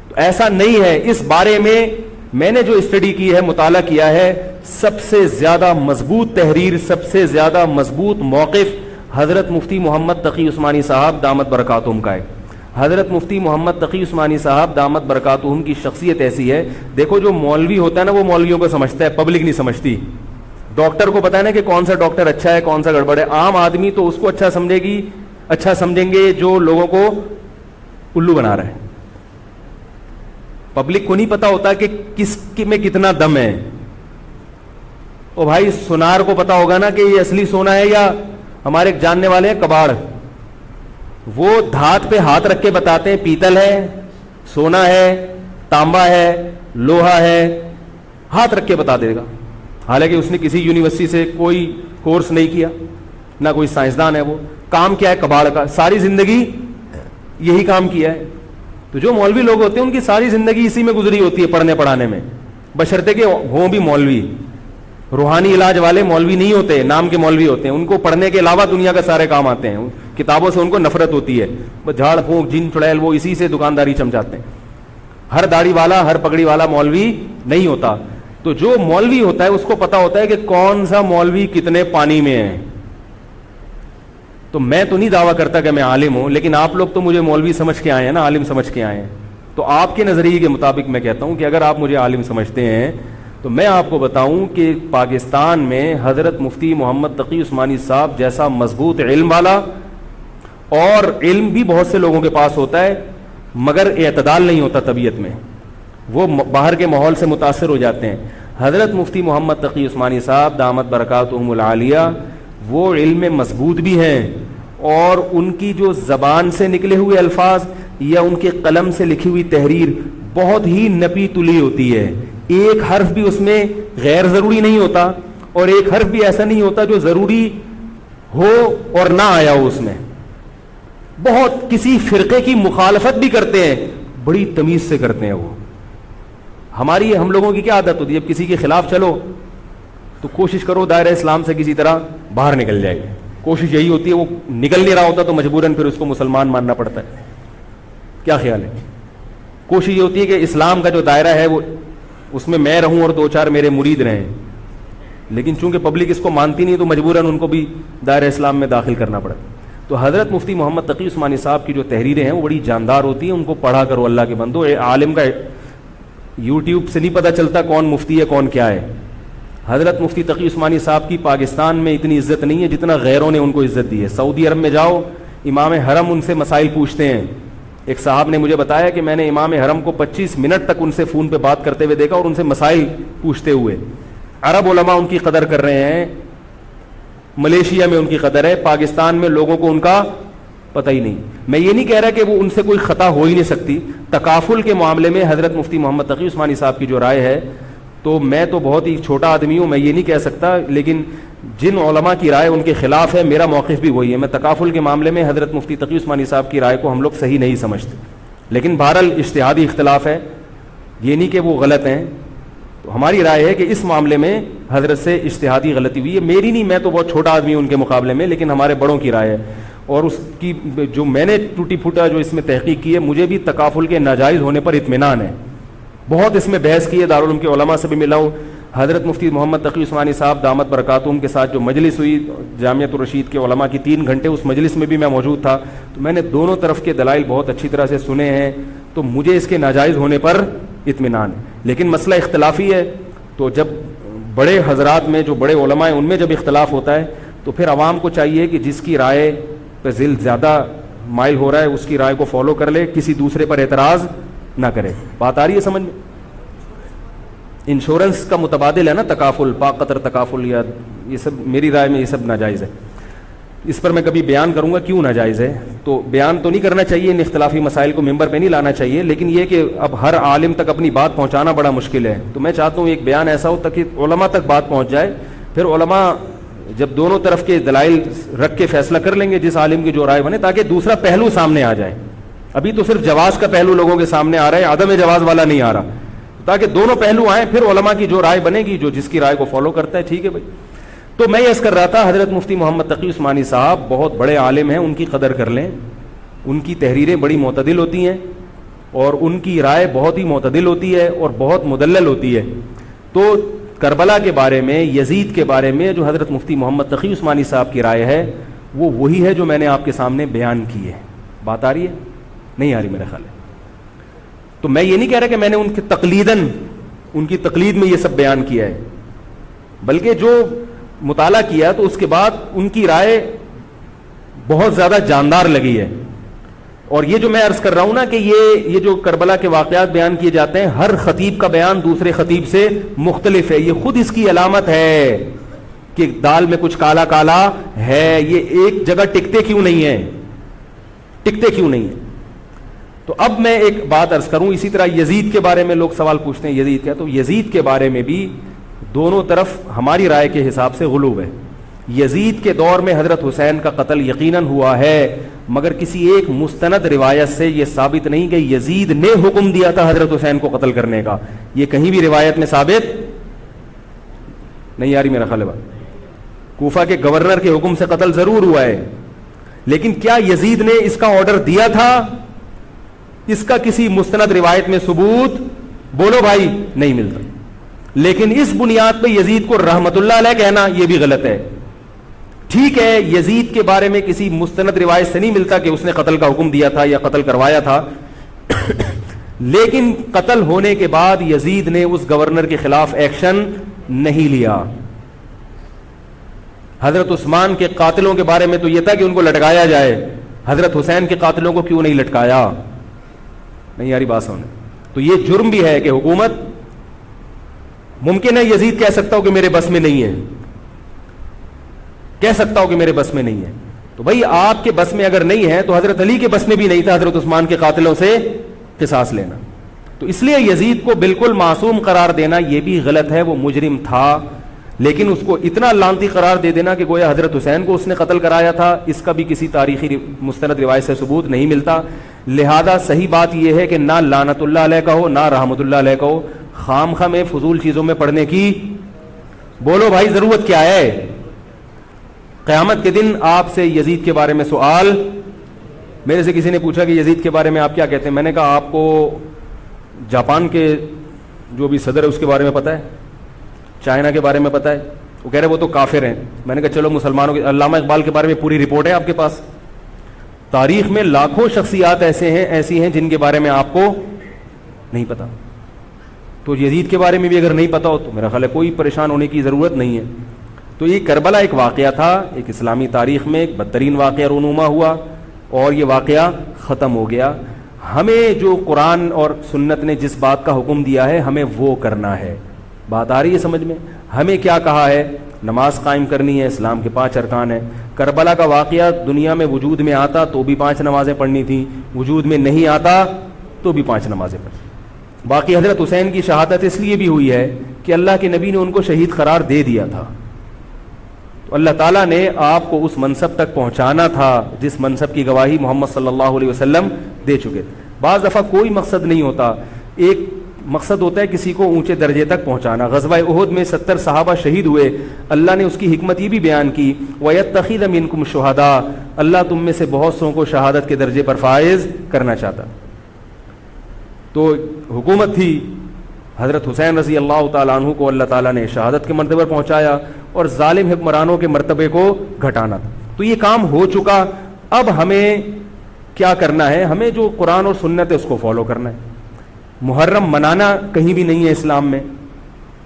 تو ایسا نہیں ہے. اس بارے میں نے جو اسٹڈی کی ہے, مطالعہ کیا ہے, سب سے زیادہ مضبوط تحریر, سب سے زیادہ مضبوط موقف حضرت مفتی محمد تقی عثمانی صاحب دامت برکاتہم کا ہے. حضرت مفتی محمد تقی عثمانی صاحب دامت برکاتہم کی شخصیت ایسی ہے, دیکھو جو مولوی ہوتا ہے نا وہ مولویوں کو سمجھتا ہے, پبلک نہیں سمجھتی. ڈاکٹر کو پتا ہے نا کہ کون سا ڈاکٹر اچھا ہے کون سا گڑبڑ ہے. عام آدمی تو اس کو اچھا سمجھیں گے جو لوگوں کو الو بنا رہا ہے. پبلک کو نہیں پتا ہوتا کہ کس میں کتنا دم ہے. او بھائی سونار کو پتا ہوگا نا کہ یہ اصلی سونا ہے یا ہمارے جاننے والے ہیں کباڑ, وہ دھات پہ ہاتھ رکھ کے بتاتے ہیں پیتل ہے, سونا ہے, تانبا ہے, لوہا ہے, ہاتھ رکھ کے بتا دے گا. حالانکہ اس نے کسی یونیورسٹی سے کوئی کورس نہیں کیا, نہ کوئی سائنسدان ہے. وہ کام کیا ہے کباڑ کا, ساری زندگی یہی کام کیا ہے. تو جو مولوی لوگ ہوتے ہیں ان کی ساری زندگی اسی میں گزری ہوتی ہے, پڑھنے پڑھانے میں, بشرطے کہ ہوں بھی مولوی. روحانی علاج والے مولوی نہیں ہوتے, نام کے مولوی ہوتے ہیں. ان کو پڑھنے کے علاوہ دنیا کا سارے کام آتے ہیں. کتابوں سے ان کو نفرت ہوتی ہے, بس جھاڑ پھونک جن چڑیل وہ اسی سے دکانداری چمچاتے ہیں. ہر داڑھی والا ہر پگڑی والا مولوی نہیں ہوتا. تو جو مولوی ہوتا ہے اس کو پتا ہوتا ہے کہ کون سا مولوی کتنے پانی میں ہے. تو میں تو نہیں دعویٰ کرتا کہ میں عالم ہوں, لیکن آپ لوگ تو مجھے مولوی سمجھ کے آئے ہیں نا, عالم سمجھ کے آئے ہیں. تو آپ کے نظریے کے مطابق میں کہتا ہوں کہ اگر آپ مجھے عالم سمجھتے ہیں تو میں آپ کو بتاؤں کہ پاکستان میں حضرت مفتی محمد تقی عثمانی صاحب جیسا مضبوط علم والا, اور علم بھی بہت سے لوگوں کے پاس ہوتا ہے مگر اعتدال نہیں ہوتا طبیعت میں, وہ باہر کے ماحول سے متاثر ہو جاتے ہیں. حضرت مفتی محمد تقی عثمانی صاحب دامت برکاتہم العالیہ وہ علم میں مضبوط بھی ہیں, اور ان کی جو زبان سے نکلے ہوئے الفاظ یا ان کے قلم سے لکھی ہوئی تحریر بہت ہی نپی تلی ہوتی ہے. ایک حرف بھی اس میں غیر ضروری نہیں ہوتا, اور ایک حرف بھی ایسا نہیں ہوتا جو ضروری ہو اور نہ آیا ہو اس میں. بہت کسی فرقے کی مخالفت بھی کرتے ہیں, بڑی تمیز سے کرتے ہیں وہ. ہم لوگوں کی کیا عادت ہوتی ہے, اب کسی کے خلاف چلو تو کوشش کرو دائرہ اسلام سے کسی طرح باہر نکل جائے گی, کوشش یہی ہوتی ہے. وہ نکل نہیں رہا ہوتا تو مجبوراً پھر اس کو مسلمان ماننا پڑتا ہے. کیا خیال ہے؟ کوشش یہ ہوتی ہے کہ اسلام کا جو دائرہ ہے وہ اس میں میں رہوں اور 2-4 میرے مرید رہیں, لیکن چونکہ پبلک اس کو مانتی نہیں تو مجبوراً ان کو بھی دائرہ اسلام میں داخل کرنا پڑتا ہے. تو حضرت مفتی محمد تقی عثمانی صاحب کی جو تحریریں ہیں وہ بڑی جاندار ہوتی ہیں, ان کو پڑھا کرو اللہ کے بندو. عالم کا یوٹیوب سے نہیں پتہ چلتا کون مفتی ہے کون کیا ہے. حضرت مفتی تقی عثمانی صاحب کی پاکستان میں اتنی عزت نہیں ہے جتنا غیروں نے ان کو عزت دی ہے. سعودی عرب میں جاؤ, امام حرم ان سے مسائل پوچھتے ہیں. ایک صاحب نے مجھے بتایا کہ میں نے امام حرم کو 25 منٹ تک ان سے فون پہ بات کرتے ہوئے دیکھا اور ان سے مسائل پوچھتے ہوئے. عرب علماء ان کی قدر کر رہے ہیں, ملیشیا میں ان کی قدر ہے, پاکستان میں لوگوں کو ان کا پتہ ہی نہیں. میں یہ نہیں کہہ رہا کہ وہ ان سے کوئی خطا ہو ہی نہیں سکتی. تکافل کے معاملے میں حضرت مفتی محمد تقی عثمانی صاحب کی جو رائے ہے, تو میں تو بہت ہی چھوٹا آدمی ہوں, میں یہ نہیں کہہ سکتا, لیکن جن علماء کی رائے ان کے خلاف ہے میرا موقف بھی وہی ہے. میں تکافل کے معاملے میں حضرت مفتی تقی عثمانی صاحب کی رائے کو ہم لوگ صحیح نہیں سمجھتے, لیکن بہرحال اجتہادی اختلاف ہے, یہ نہیں کہ وہ غلط ہیں. تو ہماری رائے ہے کہ اس معاملے میں حضرت سے اجتہادی غلطی ہوئی ہے. میری نہیں, میں تو بہت چھوٹا آدمی ہوں ان کے مقابلے میں, لیکن ہمارے بڑوں کی رائے ہے. اور اس کی جو میں نے ٹوٹی پھوٹا جو اس میں تحقیق کی ہے, مجھے بھی تکافل کے ناجائز ہونے پر اطمینان ہے. بہت اس میں بحث کی ہے, دارالعلوم کے علماء سے بھی ملا ہوں. حضرت مفتی محمد تقی عثمانی صاحب دامت برکاتہم کے ساتھ جو مجلس ہوئی جامعۃ الرشید کے علماء کی 3 گھنٹے, اس مجلس میں بھی میں موجود تھا. تو میں نے دونوں طرف کے دلائل بہت اچھی طرح سے سنے ہیں, تو مجھے اس کے ناجائز ہونے پر اطمینان ہے. لیکن مسئلہ اختلافی ہے, تو جب بڑے حضرات میں جو بڑے علماء ہیں ان میں جب اختلاف ہوتا ہے تو پھر عوام کو چاہیے کہ جس کی رائے پہ ذل زیادہ مائل ہو رہا ہے اس کی رائے کو فالو کر لے, کسی دوسرے پر اعتراض نہ کرے. بات آ رہی ہے سمجھ میں؟ انشورنس کا متبادل ہے نا تکافل, پاقطر تکافل, یا یہ سب میری رائے میں یہ سب ناجائز ہے. اس پر میں کبھی بیان کروں گا کیوں ناجائز ہے. تو بیان تو نہیں کرنا چاہیے, ان اختلافی مسائل کو ممبر پہ نہیں لانا چاہیے, لیکن یہ کہ اب ہر عالم تک اپنی بات پہنچانا بڑا مشکل ہے. تو میں چاہتا ہوں ایک بیان ایسا ہو تاکہ علماء تک بات پہنچ جائے. پھر علماء جب دونوں طرف کے دلائل رکھ کے فیصلہ کر لیں گے جس عالم کی جو رائے بنے, تاکہ دوسرا پہلو سامنے آ جائے. ابھی تو صرف جواز کا پہلو لوگوں کے سامنے آ رہا ہے, عدم جواز والا نہیں آ رہا, تاکہ دونوں پہلو آئیں. پھر علماء کی جو رائے بنے گی, جو جس کی رائے کو فالو کرتا ہے, ٹھیک ہے بھائی. تو میں یہ کر رہا تھا, حضرت مفتی محمد تقی عثمانی صاحب بہت بڑے عالم ہیں, ان کی قدر کر لیں. ان کی تحریریں بڑی معتدل ہوتی ہیں اور ان کی رائے بہت ہی معتدل ہوتی ہے اور بہت مدلل ہوتی ہے. تو کربلا کے بارے میں, یزید کے بارے میں جو حضرت مفتی محمد تقی عثمانی صاحب کی رائے ہے وہ وہی ہے جو میں نے آپ کے سامنے بیان کی ہے. بات آ رہی ہے؟ نہیں آ رہی میرا خیال ہے. تو میں یہ نہیں کہہ رہا کہ میں نے ان کی تقلید میں یہ سب بیان کیا ہے, بلکہ جو مطالعہ کیا تو اس کے بعد ان کی رائے بہت زیادہ جاندار لگی ہے. اور یہ جو میں عرض کر رہا ہوں نا کہ یہ جو کربلا کے واقعات بیان کیے جاتے ہیں, ہر خطیب کا بیان دوسرے خطیب سے مختلف ہے. یہ خود اس کی علامت ہے کہ دال میں کچھ کالا کالا ہے. یہ ایک جگہ ٹکتے کیوں نہیں ہیں. تو اب میں ایک بات عرض کروں. اسی طرح یزید کے بارے میں لوگ سوال پوچھتے ہیں, یزید کیا, تو یزید کے بارے میں بھی دونوں طرف ہماری رائے کے حساب سے غلو ہے. یزید کے دور میں حضرت حسین کا قتل یقیناً ہوا ہے, مگر کسی ایک مستند روایت سے یہ ثابت نہیں کہ یزید نے حکم دیا تھا حضرت حسین کو قتل کرنے کا. یہ کہیں بھی روایت میں ثابت نہیں آ رہی میرا خیال ہے. کوفہ کے گورنر کے حکم سے قتل ضرور ہوا ہے, لیکن کیا یزید نے اس کا آرڈر دیا تھا؟ اس کا کسی مستند روایت میں ثبوت بولو بھائی نہیں ملتا. لیکن اس بنیاد پہ یزید کو رحمت اللہ علیہ کہنا یہ بھی غلط ہے. ٹھیک ہے, یزید کے بارے میں کسی مستند روایت سے نہیں ملتا کہ اس نے قتل کا حکم دیا تھا یا قتل کروایا تھا, لیکن قتل ہونے کے بعد یزید نے اس گورنر کے خلاف ایکشن نہیں لیا. حضرت عثمان کے قاتلوں کے بارے میں تو یہ تھا کہ ان کو لٹکایا جائے, حضرت حسین کے قاتلوں کو کیوں نہیں لٹکایا؟ نہیں یاری بات سمجھ. تو یہ جرم بھی ہے کہ حکومت, ممکن ہے یزید کہہ سکتا ہو کہ میرے بس میں نہیں ہے, کہہ سکتا ہو کہ میرے بس میں نہیں ہے. تو بھائی آپ کے بس میں اگر نہیں ہے تو حضرت علی کے بس میں بھی نہیں تھا حضرت عثمان کے قاتلوں سے قصاص لینا. تو اس لیے یزید کو بالکل معصوم قرار دینا یہ بھی غلط ہے. وہ مجرم تھا, لیکن اس کو اتنا لعنتی قرار دے دینا کہ گویا حضرت حسین کو اس نے قتل کرایا تھا, اس کا بھی کسی تاریخی مستند روایت سے ثبوت نہیں ملتا. لہذا صحیح بات یہ ہے کہ نہ لعنت اللہ علیہ کہو نہ رحمت اللہ علیہ کہو. خام خواہ میں فضول چیزوں میں پڑھنے کی بولو بھائی ضرورت کیا ہے؟ قیامت کے دن آپ سے یزید کے بارے میں سوال. میرے سے کسی نے پوچھا کہ یزید کے بارے میں آپ کیا کہتے ہیں. میں نے کہا آپ کو جاپان کے جو بھی صدر ہے اس کے بارے میں پتہ ہے؟ چائنا کے بارے میں پتہ ہے؟ وہ کہہ رہے وہ تو کافر ہیں. میں نے کہا چلو مسلمانوں کے علامہ اقبال کے بارے میں پوری رپورٹ ہے آپ کے پاس. تاریخ میں لاکھوں شخصیات ایسی ہیں جن کے بارے میں آپ کو نہیں پتا. تو یزید کے بارے میں بھی اگر نہیں پتا ہو تو میرا خیال ہے کوئی پریشان ہونے کی ضرورت نہیں ہے. تو یہ کربلا ایک واقعہ تھا, ایک اسلامی تاریخ میں ایک بدترین واقعہ رونما ہوا اور یہ واقعہ ختم ہو گیا. ہمیں جو قرآن اور سنت نے جس بات کا حکم دیا ہے ہمیں وہ کرنا ہے. بات آ رہی ہے سمجھ میں؟ ہمیں کیا کہا ہے؟ نماز قائم کرنی ہے, اسلام کے 5 ارکان ہیں. کربلا کا واقعہ دنیا میں وجود میں آتا تو بھی 5 نمازیں پڑھنی تھیں, وجود میں نہیں آتا تو بھی 5 نمازیں پڑھنی. باقی حضرت حسین کی شہادت اس لیے بھی ہوئی ہے کہ اللہ کے نبی نے ان کو شہید قرار دے دیا تھا. تو اللہ تعالیٰ نے آپ کو اس منصب تک پہنچانا تھا جس منصب کی گواہی محمد صلی اللہ علیہ وسلم دے چکے. بعض دفعہ کوئی مقصد نہیں ہوتا, ایک مقصد ہوتا ہے کسی کو اونچے درجے تک پہنچانا. غزوہ احد میں 70 صحابہ شہید ہوئے. اللہ نے اس کی حکمت یہ بھی بیان کی وَيَتَّخِذَ مِنْكُمْ شُهَدَاءَ, اللہ تم میں سے بہت سو کو شہادت کے درجے پر فائز کرنا چاہتا. تو حکومت تھی, حضرت حسین رضی اللہ تعالیٰ عنہ کو اللہ تعالیٰ نے شہادت کے مرتبے پر پہنچایا اور ظالم حکمرانوں کے مرتبے کو گھٹانا تھا. تو یہ کام ہو چکا. اب ہمیں کیا کرنا ہے؟ ہمیں جو قرآن اور سنت ہے اس کو فالو کرنا ہے. محرم منانا کہیں بھی نہیں ہے اسلام میں.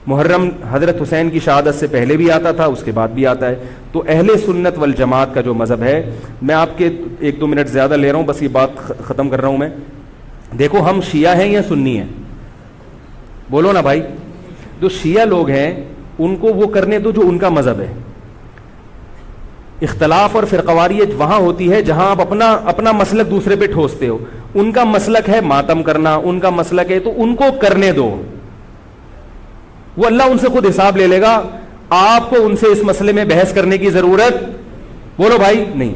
محرم حضرت حسین کی شہادت سے پہلے بھی آتا تھا, اس کے بعد بھی آتا ہے. تو اہل سنت والجماعت کا جو مذہب ہے, میں آپ کے 1-2 منٹ زیادہ لے رہا ہوں, بس یہ بات ختم کر رہا ہوں میں. دیکھو ہم شیعہ ہیں یا سنی ہیں؟ بولو نا بھائی. جو شیعہ لوگ ہیں ان کو وہ کرنے دو جو ان کا مذہب ہے. اختلاف اور فرقواریت وہاں ہوتی ہے جہاں آپ اپنا مسلک دوسرے پہ ٹھوستے ہو. ان کا مسلک ہے ماتم کرنا, ان کا مسلک ہے تو ان کو کرنے دو, وہ اللہ ان سے خود حساب لے لے گا. آپ کو ان سے اس مسئلے میں بحث کرنے کی ضرورت بولو بھائی نہیں.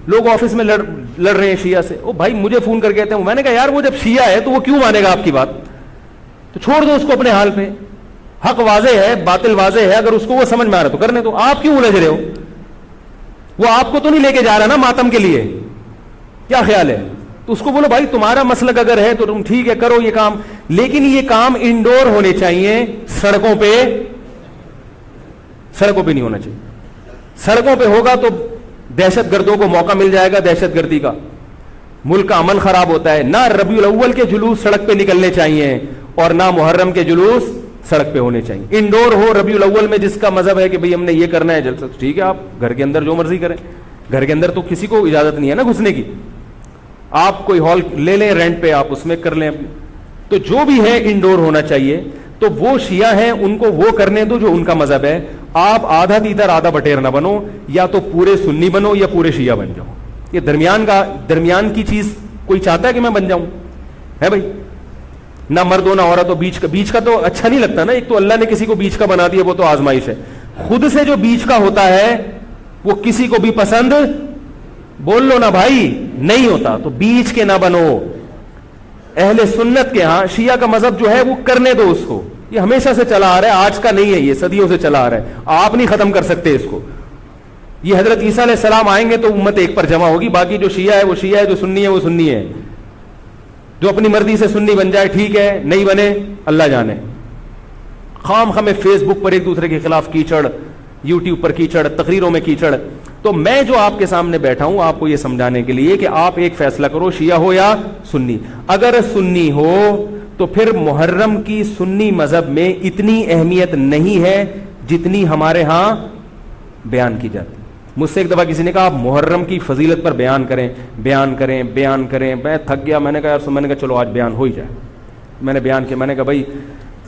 لوگ آفس میں لڑ رہے ہیں شیعہ سے, او بھائی مجھے فون کر کے کہتے ہیں, میں نے کہا یار وہ جب شیعہ ہے تو وہ کیوں مانے گا آپ کی بات؟ تو چھوڑ دو اس کو اپنے حال پہ. حق واضح ہے, باطل واضح ہے, اگر اس کو وہ سمجھ میں آ رہا تو کرنے دو. آپ کیوں الجھ رہے ہو؟ وہ آپ کو تو نہیں لے کے جا رہا نا ماتم کے لیے, کیا خیال ہے؟ تو اس کو بولو بھائی تمہارا مسلک اگر ہے تو تم ٹھیک ہے کرو یہ کام, لیکن یہ کام انڈور ہونے چاہیے, سڑکوں پہ نہیں ہونا چاہیے. سڑکوں پہ ہوگا تو دہشت گردوں کو موقع مل جائے گا دہشت گردی کا, ملک کا امن خراب ہوتا ہے. نہ ربیع الاول کے جلوس سڑک پہ نکلنے چاہیے اور نہ محرم کے جلوس سڑک پہ ہونے چاہیے. انڈور ہو. ربیع الاول میں جس کا مذہب ہے کہ بھئی ہم نے یہ کرنا ہے جلسہ, ٹھیک ہے آپ گھر کے اندر جو مرضی کریں. گھر کے اندر تو کسی کو اجازت نہیں ہے نا گھسنے کی. آپ کوئی ہال لے لیں رینٹ پہ, آپ اس میں کر لیں. تو جو بھی ہے انڈور ہونا چاہیے. تو وہ شیعہ ہیں ان کو وہ کرنے دو جو ان کا مذہب ہے. آپ آدھا تیتر آدھا بٹیر نہ بنو, یا تو پورے سنی بنو یا پورے شیعہ بن جاؤ. یہ درمیان کی چیز کوئی چاہتا ہے کہ میں بن جاؤں؟ ہے بھائی, نہ مرد ہو نہ عورت ہو. بیچ کا تو اچھا نہیں لگتا نا. ایک تو اللہ نے کسی کو بیچ کا بنا دیا, وہ تو آزمائش ہے. خود سے جو بیچ کا ہوتا ہے وہ کسی کو بھی پسند بول لو نا بھائی نہیں ہوتا. تو بیچ کے نہ بنو. اہل سنت کے ہاں شیعہ کا مذہب جو ہے وہ کرنے دو اس کو. یہ ہمیشہ سے چلا آ رہا ہے, آج کا نہیں ہے, یہ صدیوں سے چلا آ رہا ہے. آپ نہیں ختم کر سکتے اس کو. یہ حضرت عیسیٰ علیہ السلام آئیں گے تو امت ایک پر جمع ہوگی. باقی جو شیعہ ہے وہ شیعہ ہے, جو سنی ہے وہ سنی ہے. جو اپنی مرضی سے سنی بن جائے ٹھیک ہے, نہیں بنے اللہ جانے. خام خامے فیس بک پر ایک دوسرے کے خلاف کیچڑ, یوٹیوب پر کیچڑ, تقریروں میں کیچڑ. تو میں جو آپ کے سامنے بیٹھا ہوں آپ کو یہ سمجھانے کے لیے کہ آپ ایک فیصلہ کرو, شیعہ ہو یا سنی. اگر سنی ہو تو پھر محرم کی سنی مذہب میں اتنی اہمیت نہیں ہے جتنی ہمارے ہاں بیان کی جاتی. مجھ سے ایک دفعہ کسی نے کہا آپ محرم کی فضیلت پر بیان کریں. میں تھک گیا. میں نے کہا چلو آج بیان ہو ہی جائے. میں نے بیان کیا. میں نے کہا بھائی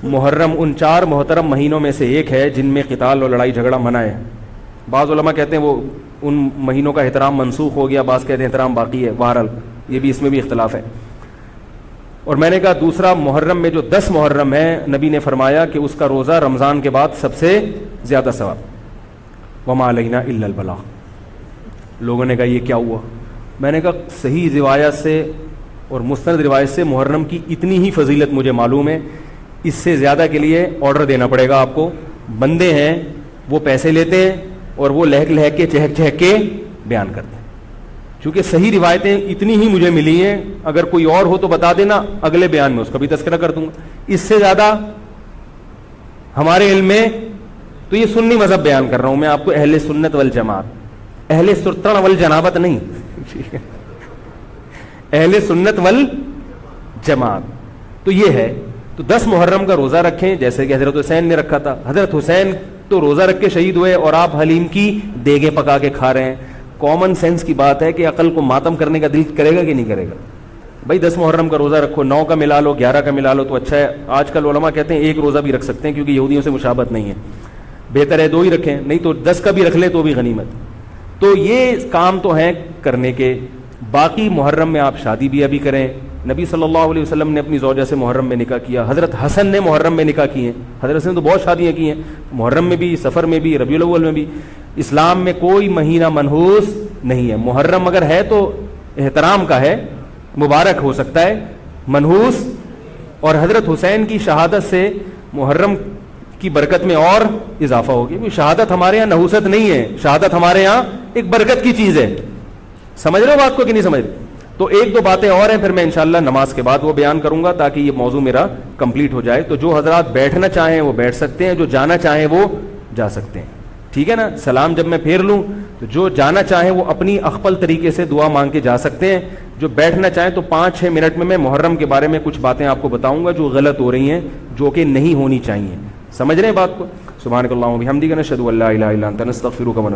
محرم ان 4 محترم مہینوں میں سے ایک ہے جن میں قتال اور لڑائی جھگڑا منع ہے. بعض علماء کہتے ہیں وہ ان مہینوں کا احترام منسوخ ہو گیا, بعض کہتے ہیں احترام باقی ہے. بہرحال یہ بھی اس میں بھی اختلاف ہے. اور میں نے کہا دوسرا محرم میں جو 10 محرم ہے نبی نے فرمایا کہ اس کا روزہ رمضان کے بعد سب سے زیادہ ثواب. وما علینا الا البلاغ. لوگوں نے کہا یہ کیا ہوا؟ میں نے کہا صحیح روایت سے اور مستند روایت سے محرم کی اتنی ہی فضیلت مجھے معلوم ہے. اس سے زیادہ کے لیے آرڈر دینا پڑے گا آپ کو. بندے ہیں وہ پیسے لیتے ہیں اور وہ لہک لہک کے چہک چہک کے بیان کرتے ہیں. چونکہ صحیح روایتیں اتنی ہی مجھے ملی ہیں, اگر کوئی اور ہو تو بتا دینا, اگلے بیان میں اس کا بھی تذکرہ کر دوں گا. اس سے زیادہ ہمارے علم میں تو یہ سنی مذہب بیان کر رہا ہوں میں آپ کو, اہل سنت والجماعت, اہل سرطن والجنابت نہیں, اہل سنت والجماعت. تو یہ ہے. تو 10 محرم کا روزہ رکھیں جیسے کہ حضرت حسین نے رکھا تھا. حضرت حسین تو روزہ رکھ کے شہید ہوئے اور آپ حلیم کی دیگیں پکا کے کھا رہے ہیں. کامن سینس کی بات ہے کہ عقل کو ماتم کرنے کا دل کرے گا کہ نہیں کرے گا؟ بھائی 10 محرم کا روزہ رکھو, 9 کا ملا لو, 11 کا ملا لو تو اچھا ہے. آج کل علماء کہتے ہیں ایک روزہ بھی رکھ سکتے ہیں کیونکہ یہودیوں سے مشابہت نہیں ہے, بہتر ہے 2 ہی رکھیں, نہیں تو 10 کا بھی رکھ لیں تو بھی غنیمت. تو یہ کام تو ہیں کرنے کے. باقی محرم میں آپ شادی بھی ابھی کریں. نبی صلی اللہ علیہ وسلم نے اپنی زوجہ سے محرم میں نکاح کیا. حضرت حسن نے محرم میں نکاح کیے. حضرت حسن نے تو بہت شادیاں کی ہیں, محرم میں بھی, سفر میں بھی, ربیع الاول میں بھی. اسلام میں کوئی مہینہ منحوس نہیں ہے. محرم اگر ہے تو احترام کا ہے, مبارک ہو سکتا ہے, منحوس. اور حضرت حسین کی شہادت سے محرم کی برکت میں اور اضافہ ہو گیا. شہادت ہمارے یہاں نحوست نہیں ہے, شہادت ہمارے یہاں ایک برکت کی چیز ہے. سمجھ رہے ہو بات کو کہ نہیں سمجھ رہے؟ تو 1-2 باتیں اور ہیں, پھر میں انشاءاللہ نماز کے بعد وہ بیان کروں گا تاکہ یہ موضوع میرا کمپلیٹ ہو جائے. تو جو حضرات بیٹھنا چاہیں وہ بیٹھ سکتے ہیں, جو جانا چاہیں وہ جا سکتے ہیں. ٹھیک ہے نا؟ سلام جب میں پھیر لوں تو جو جانا چاہیں وہ اپنی اخپل طریقے سے دعا مانگ کے جا سکتے ہیں. جو بیٹھنا چاہیں تو 5-6 منٹ میں محرم کے بارے میں کچھ باتیں آپ کو بتاؤں گا جو غلط ہو رہی ہیں, جو کہ نہیں ہونی چاہیے. سمجھ رہے ہیں بات کو؟ سبحانک اللہم و بحمدک نشہد ان لا الہ الا انت نستغفرک و